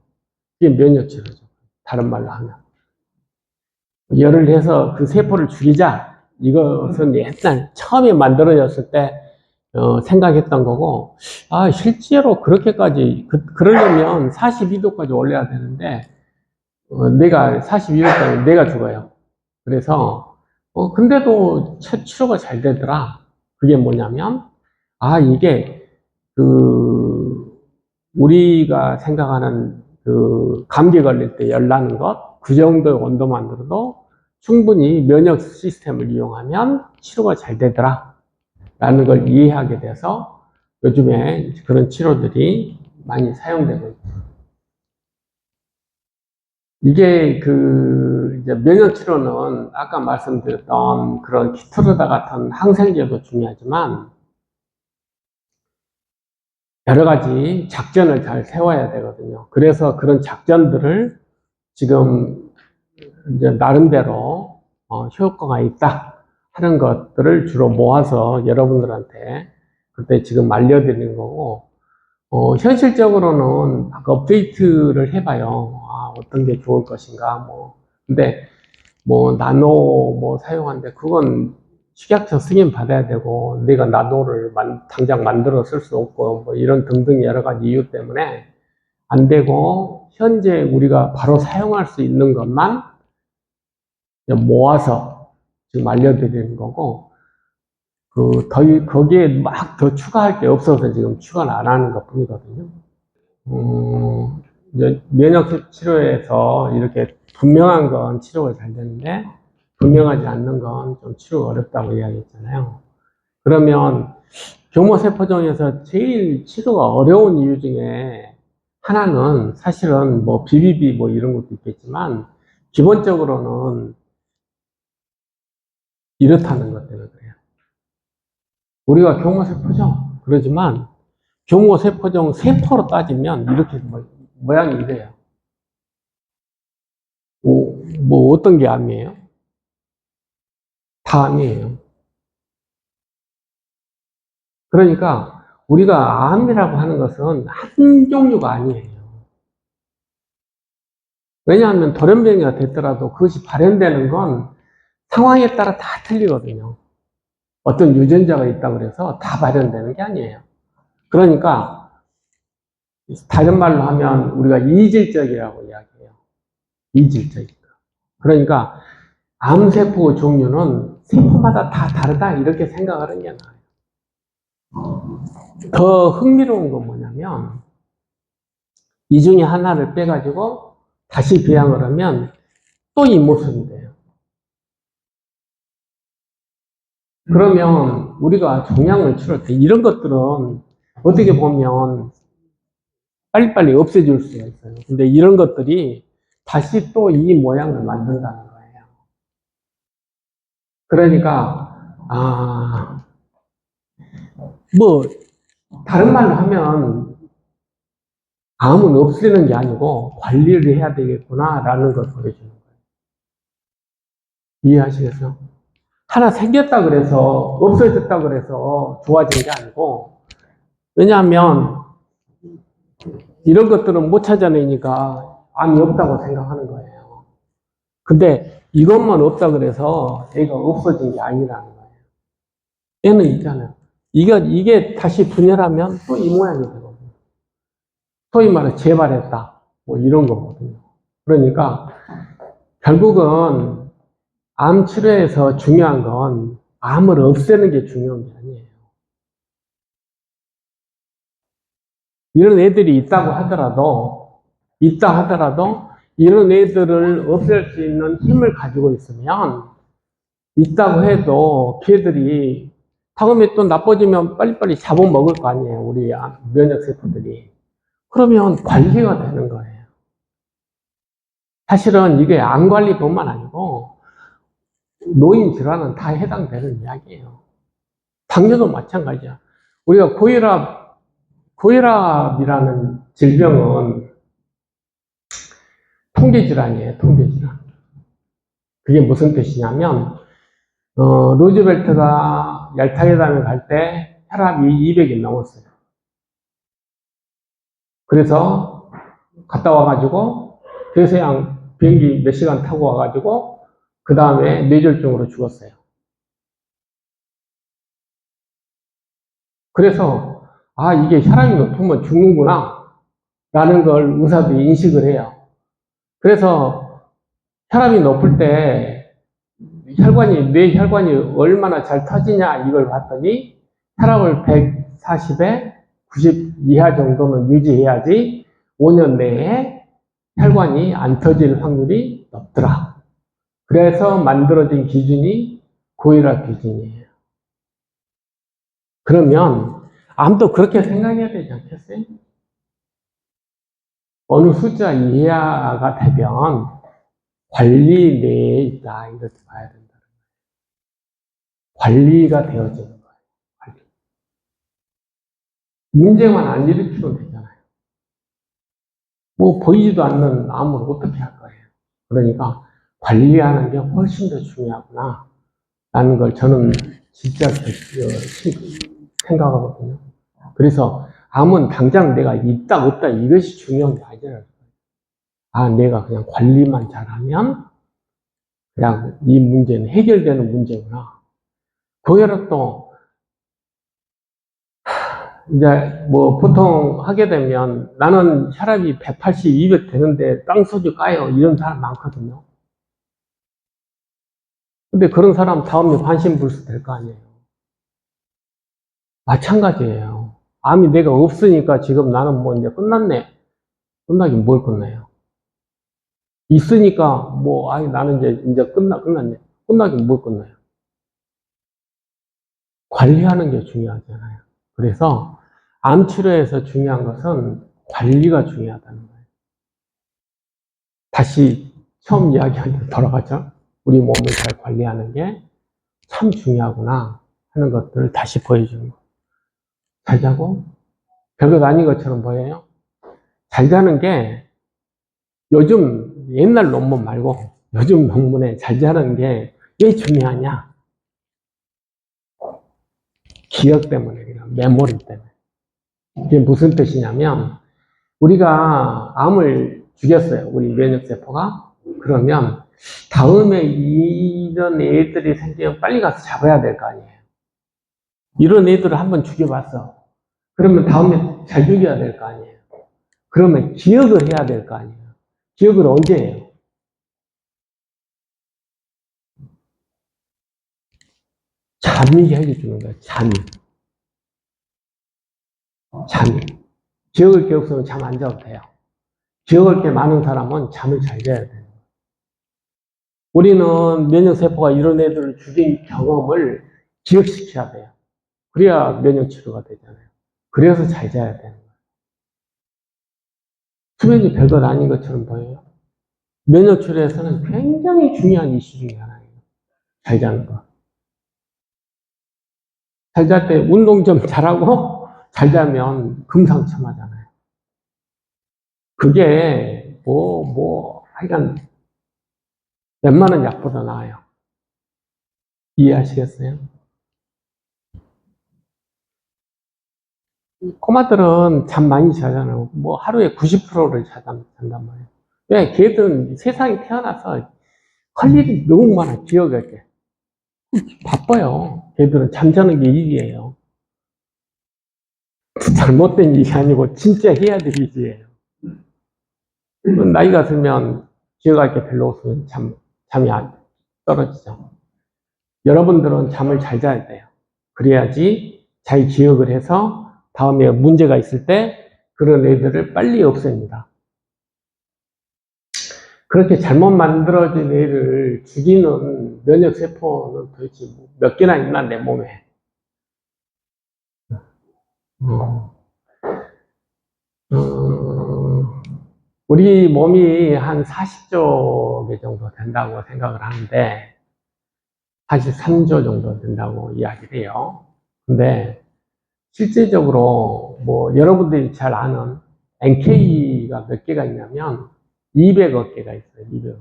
이게 면역치료죠. 다른 말로 하면. 열을 해서 그 세포를 죽이자. 이것은 옛날 처음에 만들어졌을 때, 생각했던 거고, 아, 실제로 그렇게까지, 그러려면 42도까지 올려야 되는데, 내가 42도까지 내가 죽어요. 그래서, 근데도 치료가 잘 되더라. 그게 뭐냐면, 아, 이게, 우리가 생각하는 감기 걸릴 때 열나는 것, 그 정도의 온도만 들어도 충분히 면역 시스템을 이용하면 치료가 잘 되더라. 라는 걸 이해하게 돼서 요즘에 그런 치료들이 많이 사용되고 있죠. 이게 이제 면역치료는 아까 말씀드렸던 그런 키트르다 같은 항생제도 중요하지만 여러 가지 작전을 잘 세워야 되거든요. 그래서 그런 작전들을 지금 이제 나름대로 효과가 있다 하는 것들을 주로 모아서 여러분들한테 그때 지금 알려드리는 거고, 현실적으로는 막 업데이트를 해봐요. 아, 어떤 게 좋을 것인가, 뭐. 근데, 나노, 사용하는데, 그건 식약처 승인 받아야 되고, 내가 나노를 당장 만들어 쓸 수 없고, 이런 등등 여러 가지 이유 때문에 안 되고, 현재 우리가 바로 사용할 수 있는 것만 모아서 지금 알려드리는 거고, 거기에 막 더 추가할 게 없어서 지금 추가를 안 하는 것 뿐이거든요. 이제 면역 치료에서 이렇게 분명한 건 치료가 잘 되는데, 분명하지 않는 건 좀 치료가 어렵다고 이야기했잖아요. 그러면 교모세포종에서 제일 치료가 어려운 이유 중에 하나는 사실은 BBB 이런 것도 있겠지만, 기본적으로는 이렇다는 것 때문에 그래요. 우리가 교모세포종, 그러지만, 교모세포종 세포로 따지면 이렇게 모양이 이래요. 어떤 게 암이에요? 다 암이에요. 그러니까 우리가 암이라고 하는 것은 한 종류가 아니에요. 왜냐하면 돌연변이가 됐더라도 그것이 발현되는 건 상황에 따라 다 틀리거든요. 어떤 유전자가 있다고 해서 다 발현되는 게 아니에요. 그러니까 다른 말로 하면 우리가 이질적이라고 이야기해요. 이질적이다. 그러니까 암세포 종류는 세포마다 다 다르다 이렇게 생각하는 게 나아요. 더 흥미로운 건 뭐냐면 이 중에 하나를 빼가지고 다시 배양을 하면 또 이 모습이 돼요. 그러면 우리가 종양을 치료할 때 이런 것들은 어떻게 보면 빨리빨리 없애줄 수가 있어요. 근데 이런 것들이 다시 또 이 모양을 만든다는 거예요. 그러니까 다른 말로 하면 암은 없애는 게 아니고 관리를 해야 되겠구나라는 걸 보여주는 거예요. 이해하시겠어요? 하나 생겼다 그래서 없어졌다 그래서 좋아진 게 아니고, 왜냐하면 이런 것들은 못 찾아내니까 암이 없다고 생각하는 거예요. 근데 이것만 없다 그래서 애가 없어진 게 아니라는 거예요. 애는 있잖아요. 이게 다시 분열하면 또 이 모양이 되거든요. 소위 말해 재발했다. 이런 거거든요. 그러니까 결국은 암 치료에서 중요한 건 암을 없애는 게 중요한 게 아니에요. 이런 애들이 있다 하더라도 이런 애들을 없앨 수 있는 힘을 가지고 있으면 있다고 해도 걔들이 다음에 또 나빠지면 빨리빨리 잡아먹을 거 아니에요. 우리 면역세포들이. 그러면 관리가 되는 거예요. 사실은 이게 암 관리뿐만 아니고 노인 질환은 다 해당되는 이야기예요. 당뇨도 마찬가지야. 우리가 고혈압이라는 질병은 통계질환이에요, 통계질환. 그게 무슨 뜻이냐면, 루즈벨트가 얄타회담에 갈 때 혈압이 200이 넘었어요. 그래서 갔다 와가지고, 대서양 비행기 몇 시간 타고 와가지고, 그 다음에 뇌졸중으로 죽었어요. 그래서, 이게 혈압이 높으면 죽는구나, 라는 걸 의사들이 인식을 해요. 그래서 혈압이 높을 때 뇌 혈관이 얼마나 잘 터지냐 이걸 봤더니 혈압을 140에 90 이하 정도는 유지해야지 5년 내에 혈관이 안 터질 확률이 높더라. 그래서 만들어진 기준이 고혈압 기준이에요. 그러면 암도 그렇게 생각해야 되지 않겠어요? 어느 숫자 이하가 되면 관리 내에 있다 이렇게 봐야 된다. 관리가 되어지는 거예요. 관리. 문제만 안 일으키면 되잖아요. 보이지도 않는 암을 어떻게 할 거예요. 그러니까 관리하는 게 훨씬 더 중요하구나 라는 걸 저는 진짜 생각하거든요. 그래서 암은 당장 내가 있다 없다 이것이 중요한 게 아니라, 내가 그냥 관리만 잘하면 그냥 이 문제는 해결되는 문제구나. 거기를 또 이제 뭐 보통 하게 되면 나는 혈압이 180, 200 되는데 땅소주 까요 이런 사람 많거든요. 근데 그런 사람 다음에 반신불수 될 거 아니에요. 마찬가지예요. 암이 내가 없으니까 지금 나는 뭐 이제 끝났네. 끝나긴 뭘 끝나요? 있으니까 뭐 나는 이제 끝났네. 끝나긴 뭘 끝나요? 관리하는 게 중요하잖아요. 그래서 암 치료에서 중요한 것은 관리가 중요하다는 거예요. 다시 처음 이야기한 데 돌아가죠. 우리 몸을 잘 관리하는 게 참 중요하구나 하는 것들을 다시 보여주는 거예요. 잘 자고 별것 아닌 것처럼 보여요. 잘 자는 게 요즘 옛날 논문 말고 요즘 논문에 잘 자는 게 왜 중요하냐? 기억 때문에, 메모리 때문에. 이게 무슨 뜻이냐면 우리가 암을 죽였어요. 우리 면역세포가. 그러면 다음에 이런 애들이 생기면 빨리 가서 잡아야 될 거 아니에요. 이런 애들을 한번 죽여봤어. 그러면 다음에 잘 죽여야 될 거 아니에요. 그러면 기억을 해야 될 거 아니에요. 기억을 언제 해요? 잠이 해주는 거예요. 잠이. 잠이. 기억을 게 없으면 잠 안 자도 돼요. 기억할 게 많은 사람은 잠을 잘 자야 돼요. 우리는 면역세포가 이런 애들을 죽인 경험을 기억시켜야 돼요. 그래야 면역치료가 되잖아요. 그래서 잘 자야 되는 거예요. 수면이 별것 아닌 것처럼 보여요. 면역치료에서는 굉장히 중요한 이슈 중에 하나예요. 잘 자는 거. 잘 잘 때 운동 좀 잘하고 잘 자면 금상첨화잖아요. 그게 하여간 웬만한 약보다 나아요. 이해하시겠어요? 꼬마들은 잠 많이 자잖아요. 뭐 하루에 90%를 잔단 말이에요. 왜? 걔들은 세상에 태어나서 할 일이 너무 많아요. 기억할 게. 바빠요. 걔들은 잠자는 게 일이에요. 잘못된 일이 아니고 진짜 해야 될 일이에요. 나이가 들면 기억할 게 별로 없으면 잠이 떨어지죠. 여러분들은 잠을 잘 자야 돼요. 그래야지 잘 기억을 해서 다음에 문제가 있을 때 그런 애들을 빨리 없앱니다. 그렇게 잘못 만들어진 애를 죽이는 면역세포는 도대체 몇 개나 있나, 내 몸에. 우리 몸이 한 40조 개 정도 된다고 생각을 하는데, 43조 정도 된다고 이야기를 해요. 근데 실제적으로 뭐 여러분들이 잘 아는 NK가 몇 개가 있냐면 200억 개가 있어요. 200억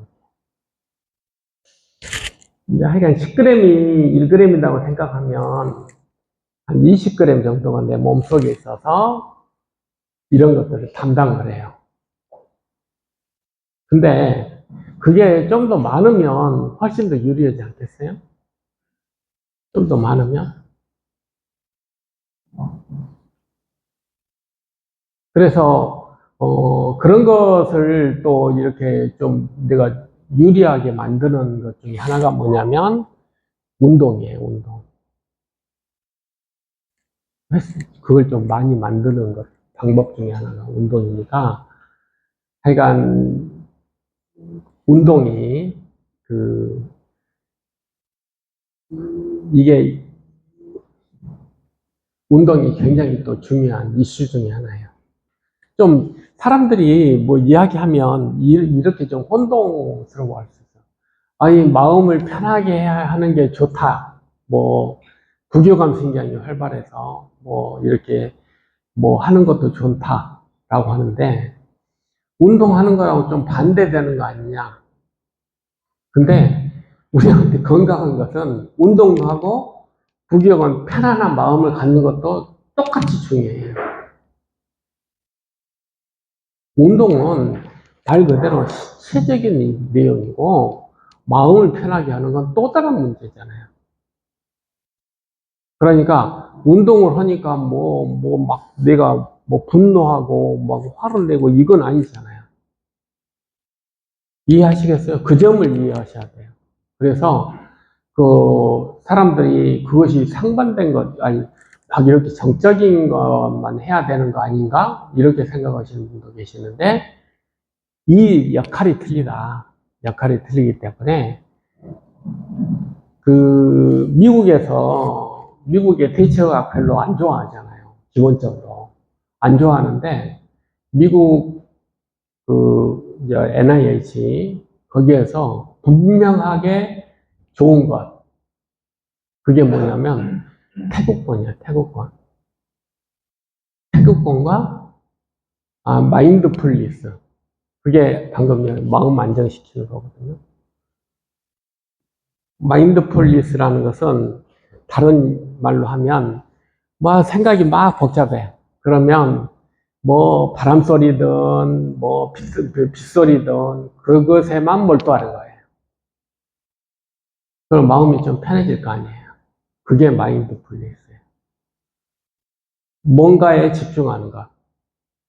개. 하여간 10g이 1g이라고 생각하면 한 20g 정도가 내 몸속에 있어서 이런 것들을 담당을 해요. 근데 그게 좀 더 많으면 훨씬 더 유리하지 않겠어요? 좀 더 많으면? 그래서 그런 것을 또 이렇게 좀 내가 유리하게 만드는 것 중에 하나가 뭐냐면 운동이에요, 운동. 그걸 좀 많이 만드는 것, 방법 중에 하나가 운동이니까 하여간 운동이 이게 운동이 굉장히 또 중요한 이슈 중에 하나예요. 좀 사람들이 뭐 이야기하면 이렇게 좀 혼동스러워 할 수 있어요. 아니, 마음을 편하게 해야 하는 게 좋다. 뭐, 부교감 신경이 활발해서 뭐, 이렇게 뭐 하는 것도 좋다라고 하는데, 운동하는 거하고 좀 반대되는 거 아니냐. 근데 우리한테 건강한 것은 운동도 하고, 부교감 편안한 마음을 갖는 것도 똑같이 중요해요. 운동은 말 그대로 신체적인 내용이고, 마음을 편하게 하는 건 또 다른 문제잖아요. 그러니까, 운동을 하니까 막 내가 분노하고, 막 화를 내고, 이건 아니잖아요. 이해하시겠어요? 그 점을 이해하셔야 돼요. 그래서, 사람들이 그것이 상반된 것, 아니, 막 이렇게 정적인 것만 해야 되는 거 아닌가? 이렇게 생각하시는 분도 계시는데, 이 역할이 틀리다. 역할이 틀리기 때문에, 미국의 대처가 별로 안 좋아하잖아요. 기본적으로. 안 좋아하는데, 미국, NIH, 거기에서 분명하게 좋은 것. 그게 뭐냐면, 태국권이야, 태국권. 태국권과, 마인드풀리스. 그게 방금 마음 안정시키는 거거든요. 마인드풀리스라는 것은 다른 말로 하면 생각이 막 복잡해. 그러면 바람소리든 빗소리든 그것에만 몰두하는 거예요. 그럼 마음이 좀 편해질 거 아니에요. 그게 마인드풀리스예요. 뭔가에 집중하는 것,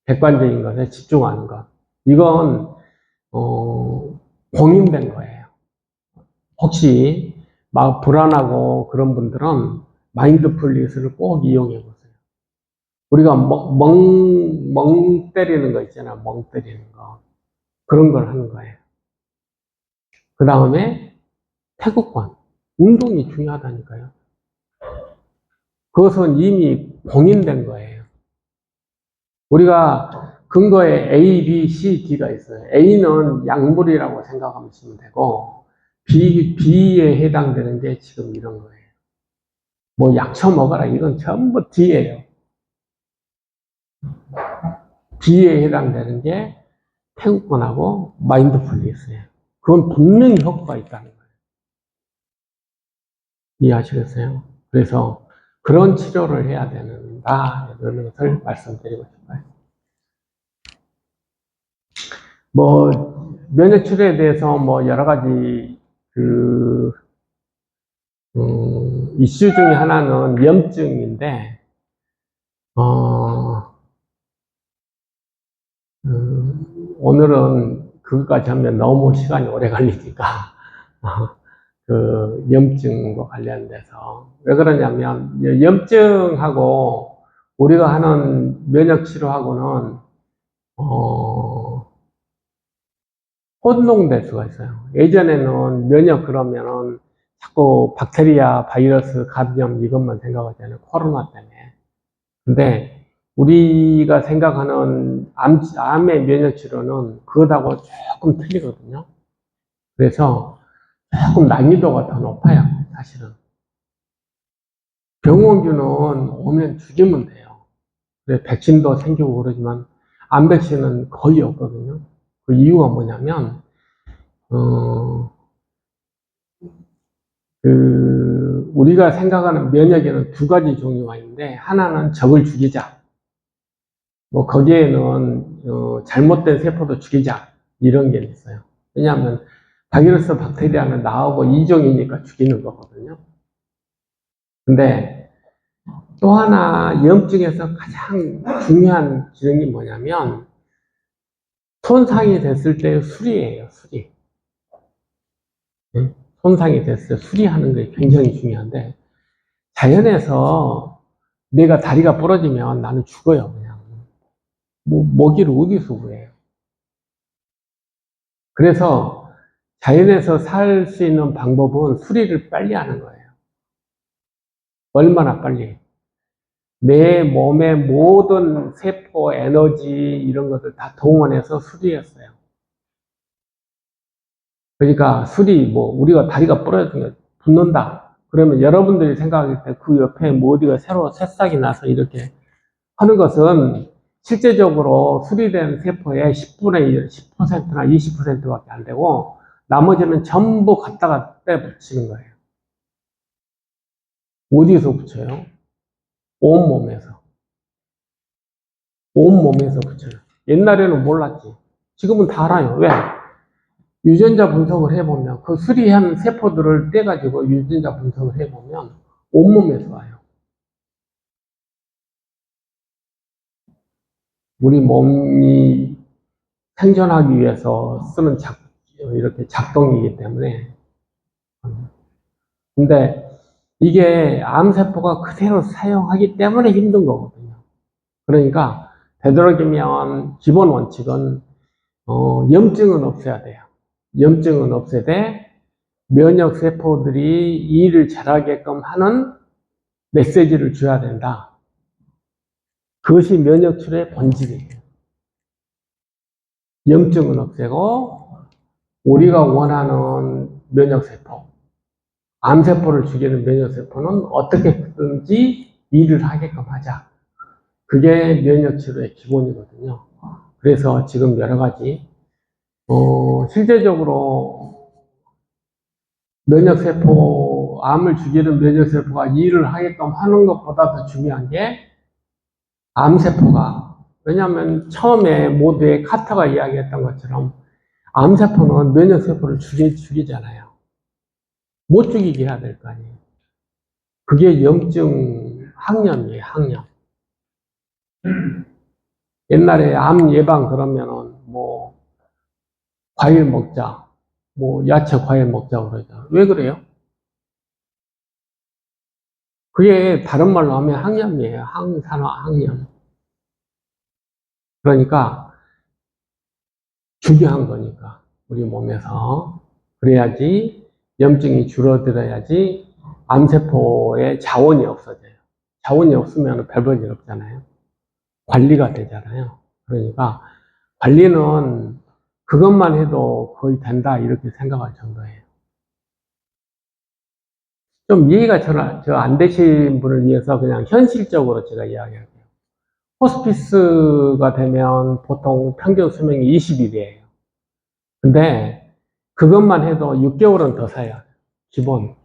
객관적인 것에 집중하는 것. 이건 공인된 거예요. 혹시 막 불안하고 그런 분들은 마인드풀리스를 꼭 이용해 보세요. 우리가 멍 때리는 거 있잖아요. 멍 때리는 거. 그런 걸 하는 거예요. 그 다음에 태국권. 운동이 중요하다니까요. 그것은 이미 공인된 거예요. 우리가 근거에 A, B, C, D가 있어요. A는 약물이라고 생각하시면 되고, B에 해당되는 게 지금 이런 거예요. 약초 먹어라. 이건 전부 D예요. D에 해당되는 게 태국권하고 마인드풀리스예요. 그건 분명히 효과가 있다는 거예요. 이해하시겠어요? 그래서 그런 치료를 해야 된다. 이런 것을 말씀드리고 싶어요. 면역 치료에 대해서 여러 가지 이슈 중에 하나는 염증인데, 오늘은 그것까지 하면 너무 시간이 오래 걸리니까, 염증과 관련돼서. 왜 그러냐면, 염증하고 우리가 하는 면역 치료하고는, 혼동될 수가 있어요. 예전에는 면역 그러면은 자꾸 박테리아, 바이러스, 감염 이것만 생각하잖아요. 코로나 때문에. 근데 우리가 생각하는 암의 면역 치료는 그것하고 조금 틀리거든요. 그래서 조금 난이도가 더 높아요, 사실은. 병원균은 오면 죽이면 돼요. 그래, 백신도 생기고 그러지만, 암 백신은 거의 없거든요. 그 이유가 뭐냐면, 어, 우리가 생각하는 면역에는 두 가지 종류가 있는데, 하나는 적을 죽이자. 거기에는, 잘못된 세포도 죽이자. 이런 게 있어요. 왜냐하면, 바이러스, 박테리아는 나오고 이종이니까 죽이는 거거든요. 근데, 또 하나, 염증에서 가장 중요한 기능이 뭐냐면, 손상이 됐을 때 수리예요, 수리. 손상이 됐을 때 수리하는 게 굉장히 중요한데, 자연에서 내가 다리가 부러지면 나는 죽어요, 그냥. 먹이를 어디서 구해요? 그래서 자연에서 살 수 있는 방법은 수리를 빨리 하는 거예요. 얼마나 빨리? 내 몸의 모든 세포, 에너지, 이런 것을 다 동원해서 수리했어요. 그러니까 우리가 다리가 부러지면 붓는다. 그러면 여러분들이 생각할 때 그 옆에 어디가 새로 새싹이 나서 이렇게 하는 것은 실제적으로 수리된 세포의 10%나 20%밖에 안 되고 나머지는 전부 갖다가 빼붙이는 거예요. 어디에서 붙여요? 온몸에서. 온몸에서 붙여요. 옛날에는 몰랐지. 지금은 다 알아요. 왜? 유전자 분석을 해보면 그 수리한 세포들을 떼가지고 유전자 분석을 해보면 온몸에서 와요. 우리 몸이 생존하기 위해서 쓰는 이렇게 작동이기 때문에. 근데 이게 암세포가 그대로 사용하기 때문에 힘든 거거든요. 그러니까 되도록이면 기본 원칙은 염증은 없애야 돼요. 염증은 없애되 면역세포들이 일을 잘하게끔 하는 메시지를 줘야 된다. 그것이 면역치료의 본질이에요. 염증은 없애고 우리가 원하는 면역세포, 암세포를 죽이는 면역세포는 어떻게든지 일을 하게끔 하자. 그게 면역치료의 기본이거든요. 그래서 지금 여러 가지 실제적으로 면역세포, 암을 죽이는 면역세포가 일을 하게끔 하는 것보다 더 중요한 게 암세포가, 왜냐하면 처음에 모두의 카터가 이야기했던 것처럼 암세포는 면역세포를 죽이잖아요. 못 죽이게 해야 될 거 아니에요. 그게 염증 항염이에요, 항염. 옛날에 암 예방 그러면은 뭐 과일 먹자, 뭐 야채 과일 먹자 그러죠. 왜 그래요? 그게 다른 말로 하면 항염이에요. 항산화 항염. 그러니까 중요한 거니까 우리 몸에서 그래야지 염증이 줄어들어야지 암세포의 자원이 없어져요. 자원이 없으면 별볼일 없잖아요. 관리가 되잖아요. 그러니까 관리는 그것만 해도 거의 된다 이렇게 생각할 정도예요. 좀 이해가 안 되신 분을 위해서 그냥 현실적으로 제가 이야기할게요. 호스피스가 되면 보통 평균 수명이 20일이에요. 근데 그것만 해도 6개월은 더 사요. 기본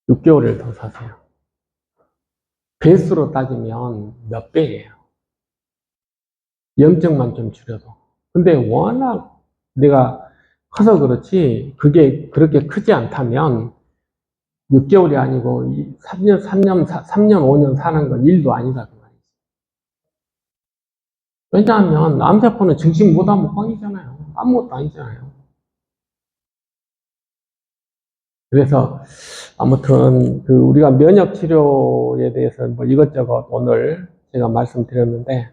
6개월을 더 사세요. 배수로 따지면 몇 배예요. 염증만 좀 줄여도. 근데 워낙 내가 커서 그렇지 그게 그렇게 크지 않다면 6개월이 아니고 3년, 5년 사는 건 일도 아니다. 그 말이지. 왜냐하면 암세포는 증식 못하면 꽝이잖아요. 아무것도 아니잖아요. 그래서 아무튼 그 우리가 면역 치료에 대해서 뭐 이것저것 오늘 제가 말씀드렸는데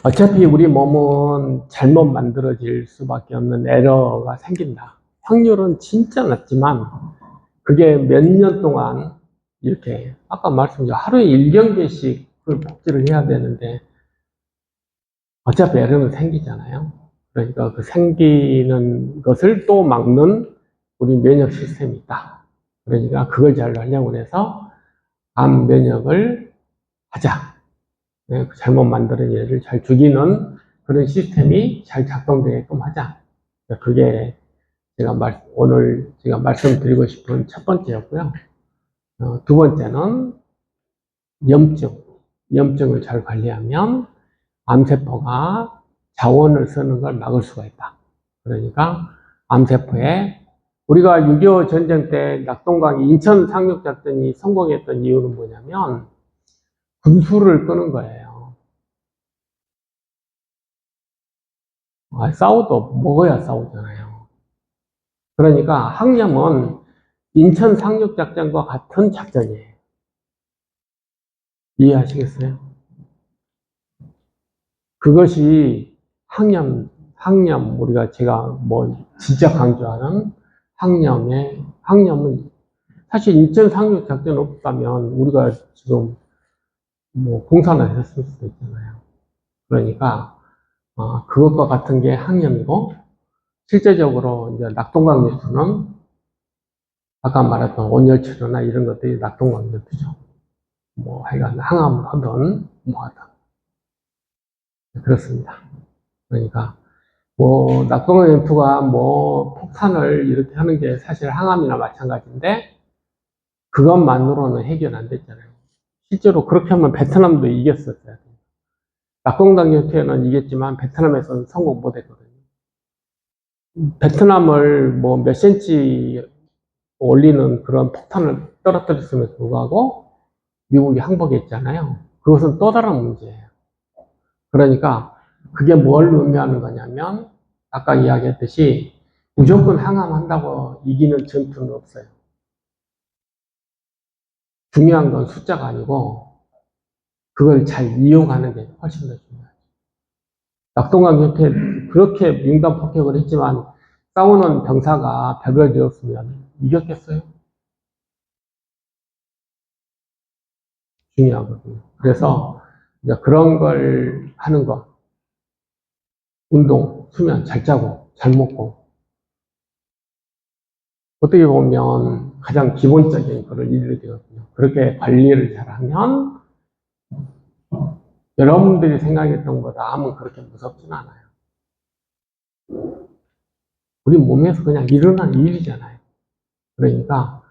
어차피 우리 몸은 잘못 만들어질 수밖에 없는 에러가 생긴다. 확률은 진짜 낮지만 그게 몇 년 동안 이렇게 아까 말씀드린 하루에 1경기씩 그 복제를 해야 되는데 어차피 에러는 생기잖아요. 그러니까 그 생기는 것을 또 막는 우리 면역 시스템이 있다. 그러니까 그걸 잘 활용을 해서 암 면역을 하자. 잘못 만드는 얘를 잘 죽이는 그런 시스템이 잘 작동되게끔 하자. 그게 오늘 제가 말씀드리고 싶은 첫 번째였고요. 두 번째는 염증을 잘 관리하면 암세포가 자원을 쓰는 걸 막을 수가 있다. 그러니까 암세포에 우리가 6.25 전쟁 때 낙동강 인천 상륙작전이 성공했던 이유는 뭐냐면 군수를 끄는 거예요. 싸워도 먹어야 싸우잖아요. 그러니까 항염은 인천 상륙작전과 같은 작전이에요. 이해하시겠어요? 그것이 항염, 제가 뭐 진짜 강조하는 항염은 사실 인천 상륙작전 없다면 우리가 지금 뭐 공산화 했을 수도 있잖아요. 그러니까 그것과 같은 게 항염이고 실제적으로 이제 낙동강 뉴스는 아까 말했던 온열치료나 이런 것들이 낙동강 뉴스죠. 뭐 하여간 항암을 하든 뭐 하든 그렇습니다. 그러니까 뭐 낙동강 연투가 뭐 폭탄을 이렇게 하는 게 사실 항암이나 마찬가지인데 그것만으로는 해결 안 됐잖아요. 실제로 그렇게 하면 베트남도 이겼었어요. 낙공당 협회는 이겼지만 베트남에서는 성공 못했거든요. 베트남을 뭐 몇 센치 올리는 그런 폭탄을 떨어뜨렸음에도 불구하고 미국이 항복했잖아요. 그것은 또 다른 문제예요. 그러니까 그게 뭘 의미하는 거냐면 아까 이야기했듯이 무조건 항암한다고 이기는 전투는 없어요. 중요한 건 숫자가 아니고 그걸 잘 이용하는 게 훨씬 더 중요해요. 낙동강 협회 그렇게 융단 폭격을 했지만 싸우는 병사가 별별 되었으면 이겼겠어요? 중요하거든요. 그래서 이제 그런 걸 하는 것, 운동, 수면 잘 자고 잘 먹고 어떻게 보면 가장 기본적인 거를 이루어지거든요. 그렇게 관리를 잘하면 여러분들이 생각했던 것보다 암은 그렇게 무섭진 않아요. 우리 몸에서 그냥 일어나는 일이잖아요. 그러니까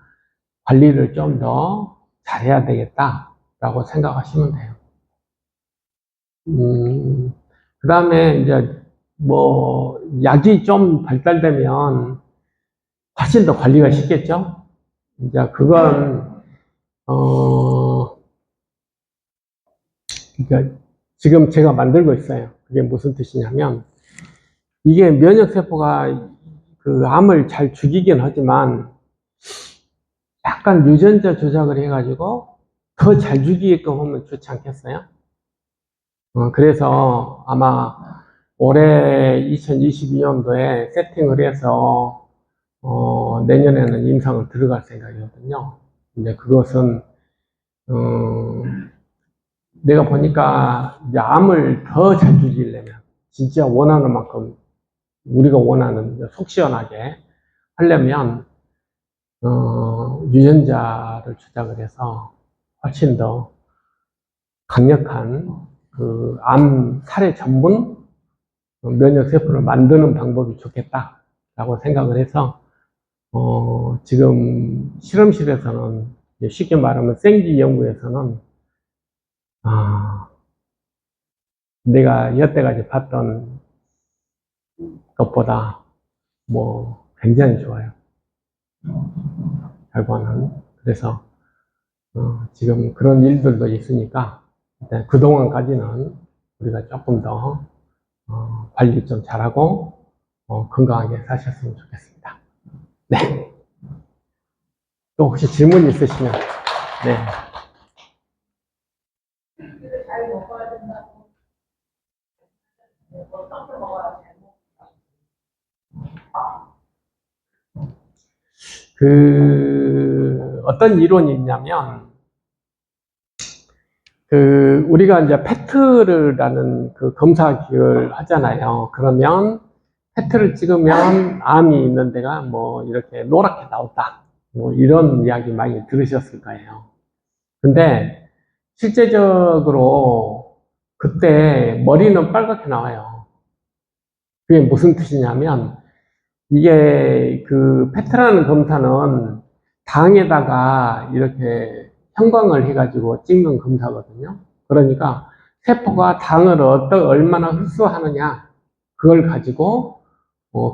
관리를 좀 더 잘해야 되겠다라고 생각하시면 돼요. 그 다음에 이제 뭐 약이 좀 발달되면 훨씬 더 관리가 쉽겠죠? 이제 그건 그러니까 지금 제가 만들고 있어요. 그게 무슨 뜻이냐면 이게 면역세포가 그 암을 잘 죽이긴 하지만 약간 유전자 조작을 해가지고 더 잘 죽이게끔 하면 좋지 않겠어요? 그래서 아마 올해 2022년도에 세팅을 해서 내년에는 임상을 들어갈 생각이거든요. 근데 그것은 내가 보니까 이제 암을 더 잘 죽이려면 진짜 원하는 만큼 우리가 원하는 속 시원하게 하려면 유전자를 조작을 해서 훨씬 더 강력한 그 암 살해 전문 면역 세포를 만드는 방법이 좋겠다라고 생각을 해서 지금 실험실에서는 쉽게 말하면 생기 연구에서는 내가 여태까지 봤던 것보다 뭐 굉장히 좋아요. 결과는. 그래서 지금 그런 일들도 있으니까 그동안까지는 우리가 조금 더 관리 좀 잘하고 건강하게 사셨으면 좋겠습니다. 네. 또 혹시 질문 있으시면 네. 잘 먹어야 된다고. 어떻게 먹어야 잘 어떤 이론이 있냐면 우리가 이제 페트라는 그 검사기를 하잖아요. 그러면 페트를 찍으면 암이 있는 데가 뭐 이렇게 노랗게 나왔다. 뭐 이런 이야기 많이 들으셨을 거예요. 근데 실제적으로 그때 머리는 빨갛게 나와요. 그게 무슨 뜻이냐면 이게 그 페트라는 검사는 당에다가 이렇게 형광을 해가지고 찍는 검사거든요. 그러니까 세포가 당을 얼마나 흡수하느냐 그걸 가지고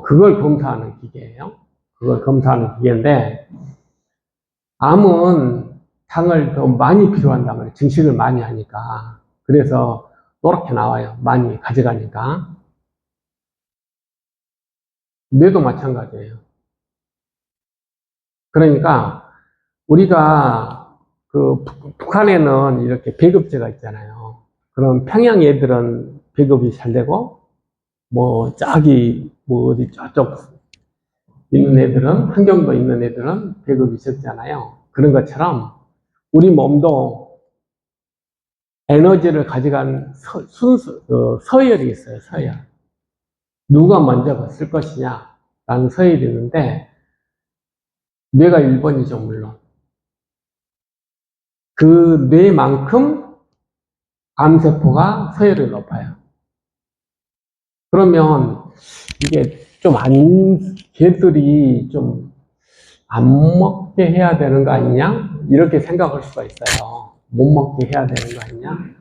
그걸 검사하는 기계예요. 그걸 검사하는 기계인데 암은 당을 더 많이 필요한단 말이에요. 증식을 많이 하니까. 그래서 노랗게 나와요. 많이 가져가니까. 뇌도 마찬가지예요. 그러니까 우리가 그 북한에는 이렇게 배급제가 있잖아요. 그럼 평양 애들은 배급이 잘 되고 뭐 저기 뭐 어디 저쪽 있는 애들은 환경도 있는 애들은 배급이 적잖아요. 그런 것처럼 우리 몸도 에너지를 가져간 서열이 있어요. 서열. 누가 먼저 쓸 것이냐라는 서열이 있는데 뇌가 1번이죠, 물론. 그 뇌만큼 암세포가 서열이 높아요. 그러면 이게 좀 걔들이 좀 안 먹게 해야 되는 거 아니냐? 이렇게 생각할 수가 있어요. 못 먹게 해야 되는 거 아니냐?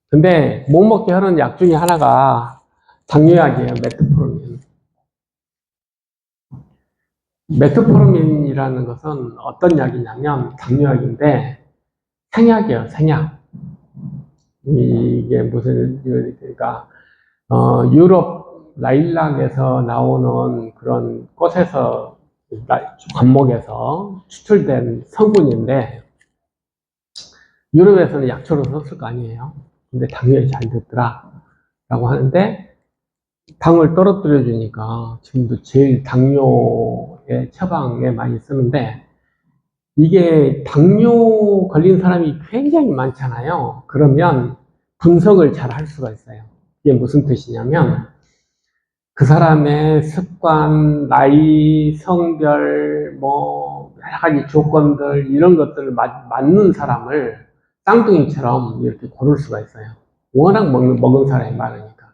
근데 못 먹게 하는 약 중에 하나가 당뇨약이에요. 메트포르민. 메트포르민이라는 것은 어떤 약이냐면 당뇨약인데 생약이에요. 생약. 이게 무슨 그러니까 유럽 라일락에서 나오는 그런 꽃에서 관목에서 추출된 성분인데 유럽에서는 약초로 썼을 거 아니에요. 근데 당뇨에 잘 됐더라 라고 하는데 당을 떨어뜨려 주니까 지금도 제일 당뇨의 처방에 많이 쓰는데 이게 당뇨 걸린 사람이 굉장히 많잖아요. 그러면 분석을 잘 할 수가 있어요. 이게 무슨 뜻이냐면 그 사람의 습관, 나이, 성별, 뭐 여러 가지 조건들 이런 것들을 맞는 사람을 쌍둥이처럼 이렇게 고를 수가 있어요. 워낙 먹은 사람이 많으니까.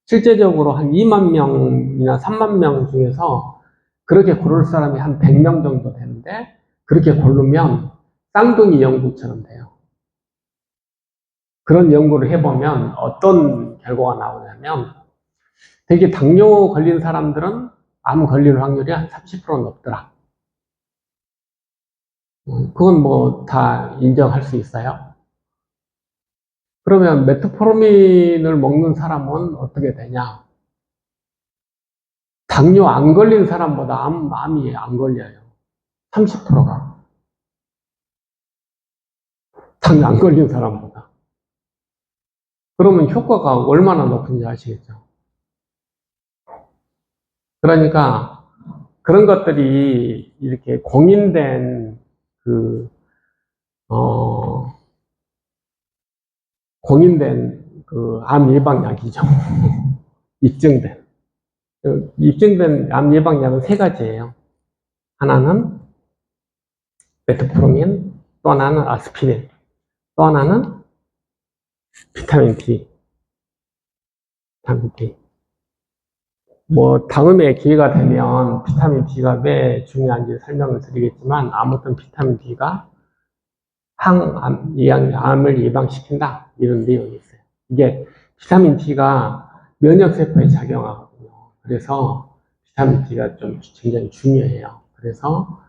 실제적으로 한 2만 명이나 3만 명 중에서 그렇게 고를 사람이 한 100명 정도 되는데 그렇게 고르면 쌍둥이 연구처럼 돼요. 그런 연구를 해보면 어떤 결과가 나오냐면 되게 당뇨 걸린 사람들은 암 걸릴 확률이 한 30% 높더라. 그건 뭐 다 인정할 수 있어요. 그러면 메트포르민을 먹는 사람은 어떻게 되냐? 당뇨 안 걸린 사람보다 암이 안 걸려요. 30%가. 당뇨 안 걸린 사람보다. 그러면 효과가 얼마나 높은지 아시겠죠? 그러니까 그런 것들이 이렇게 공인된 그, 공인된 그 암 예방약이죠. 입증된. 입증된 암 예방약은 세 가지예요. 하나는 메트포르민, 또 하나는 아스피린, 또 하나는 비타민 D. 비타민 D. 뭐 다음에 기회가 되면 비타민 D가 왜 중요한지 설명을 드리겠지만 아무튼 비타민 D가 암을 예방시킨다 이런 내용이 있어요. 이게 비타민 D가 면역세포에 작용하거든요. 그래서 비타민 D가 좀 굉장히 중요해요. 그래서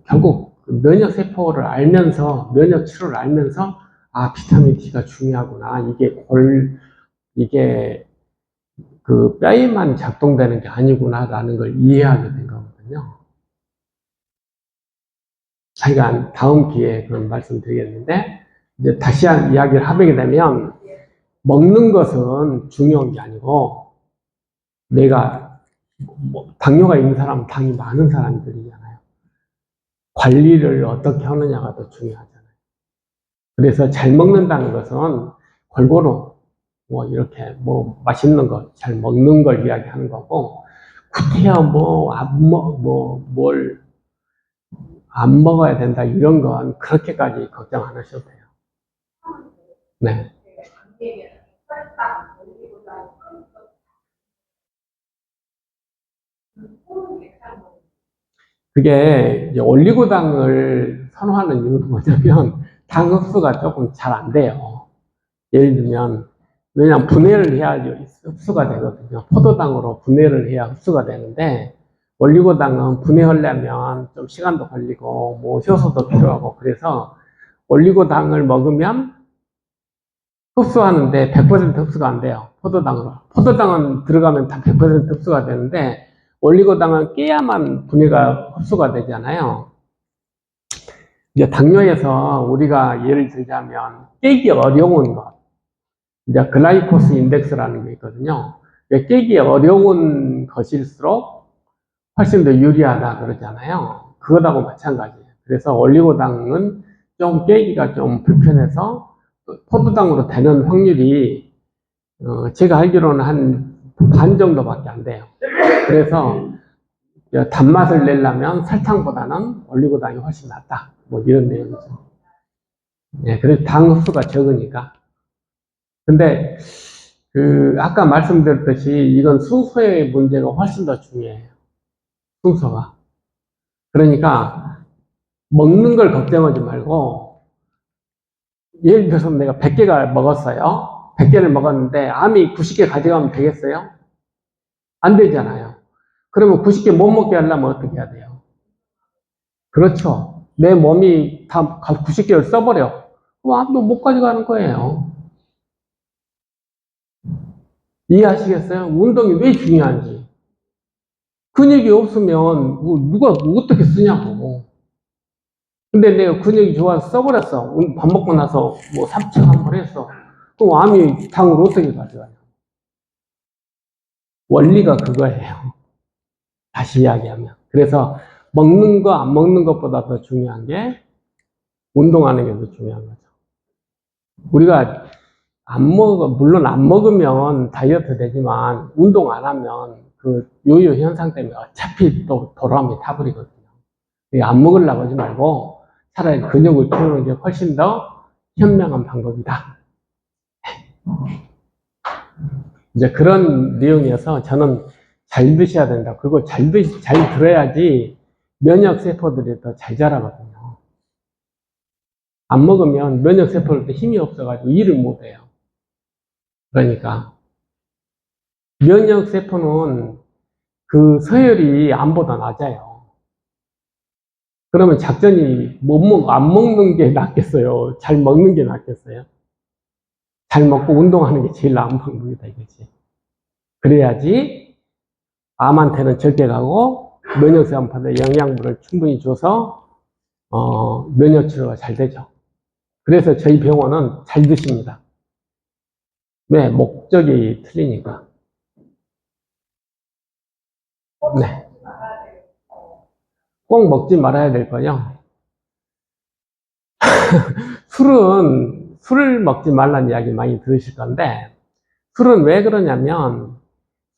결국 면역세포를 알면서 면역 치료를 알면서 아 비타민 D가 중요하구나 이게 그 뼈에만 작동되는 게 아니구나라는 걸 이해하게 된 거거든요. 자기가 다음 기회에 그런 말씀 드리겠는데, 이제 다시 이야기를 하게 되면, 먹는 것은 중요한 게 아니고, 내가, 당뇨가 있는 사람은 당이 많은 사람들이잖아요. 관리를 어떻게 하느냐가 더 중요하잖아요. 그래서 잘 먹는다는 것은 골고루, 뭐, 이렇게, 뭐, 맛있는 거, 잘 먹는 걸 이야기하는 거고, 구태여 안 먹어야 된다 이런 건 그렇게까지 걱정 안 하셔도 돼요. 네. 그게 이제 올리고당을 선호하는 이유는 뭐냐면 당 흡수가 조금 잘 안 돼요. 예를 들면 왜냐하면 분해를 해야 흡수가 되거든요. 포도당으로 분해를 해야 흡수가 되는데 올리고당은 분해하려면 좀 시간도 걸리고 뭐 효소도 필요하고 그래서 올리고당을 먹으면 흡수하는데 100% 흡수가 안 돼요. 포도당으로. 포도당은 들어가면 다 100% 흡수가 되는데 올리고당은 깨야만 분해가 흡수가 되잖아요. 이제 당뇨에서 우리가 예를 들자면 깨기 어려운 것, 이제 글라이코스 인덱스라는 게 있거든요. 깨기 어려운 것일수록 훨씬 더 유리하다 그러잖아요. 그거하고 마찬가지예요. 그래서 올리고당은 좀 깨기가 좀 불편해서 포도당으로 되는 확률이 제가 알기로는 한 반 정도밖에 안 돼요. 그래서 단맛을 내려면 설탕보다는 올리고당이 훨씬 낫다. 뭐 이런 내용이죠. 네, 그래서 당 흡수가 적으니까. 근데 아까 말씀드렸듯이 이건 순서의 문제가 훨씬 더 중요해요. 순서가. 그러니까 먹는 걸 걱정하지 말고 예를 들어서 내가 100개가 먹었어요. 100개를 먹었는데 암이 90개 가져가면 되겠어요? 안 되잖아요. 그러면 90개 못 먹게 하려면 어떻게 해야 돼요? 그렇죠. 내 몸이 다 90개를 써버려. 그럼 암도 못 가져가는 거예요. 이해하시겠어요? 운동이 왜 중요한지. 근육이 없으면 누가 어떻게 쓰냐고. 근데 내가 근육이 좋아서 써버렸어. 밥 먹고 나서 뭐 삼층 한 번 했어. 그럼 암이 당을 어떻게 가져가냐. 원리가 그거예요. 다시 이야기하면. 그래서 먹는 거, 안 먹는 것보다 더 중요한 게 운동하는 게 더 중요한 거죠. 우리가 물론 안 먹으면 다이어트 되지만 운동 안 하면 그 요요 현상 때문에 어차피 또 돌아오면 타버리거든요. 안 먹으려고 하지 말고 차라리 근육을 키우는 게 훨씬 더 현명한 방법이다. 이제 그런 내용이어서 저는 잘 드셔야 된다. 그리고 잘 들어야지 면역세포들이 더 잘 자라거든요. 안 먹으면 면역세포들도 힘이 없어가지고 일을 못해요. 그러니까 면역세포는 그 서열이 암보다 낮아요. 그러면 작전이 안 먹는 게 낫겠어요? 잘 먹는 게 낫겠어요? 잘 먹고 운동하는 게 제일 나은 방법이다 이거지. 그래야지 암한테는 적게 가고 면역세포한테 영양분을 충분히 줘서 면역 치료가 잘 되죠. 그래서 저희 병원은 잘 드십니다. 왜? 목적이 틀리니까. 네. 꼭 먹지 말아야 될 거요. 술을 먹지 말라는 이야기 많이 들으실 건데, 술은 왜 그러냐면,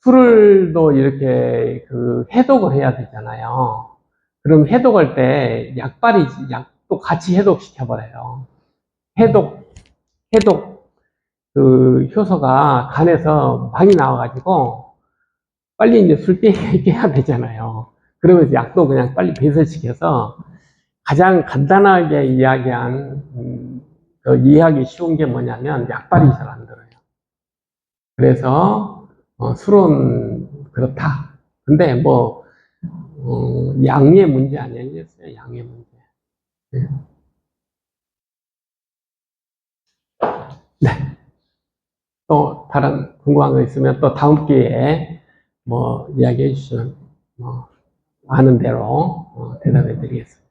술을도 이렇게 해독을 해야 되잖아요. 그럼 해독할 때 약도 같이 해독시켜버려요. 해독 그 효소가 간에서 많이 나와가지고, 빨리 이제 술 깨야 되잖아요. 그러면서 약도 그냥 빨리 배설시켜서 가장 간단하게 이해하기 쉬운 게 뭐냐면 약발이 잘 안 들어요. 그래서 술은 그렇다. 근데 양의 문제 아니겠어요? 양의 문제. 네. 네. 또 다른 궁금한 거 있으면 또 다음 기회에 이야기해 주시면 아는 대로 대답해 드리겠습니다.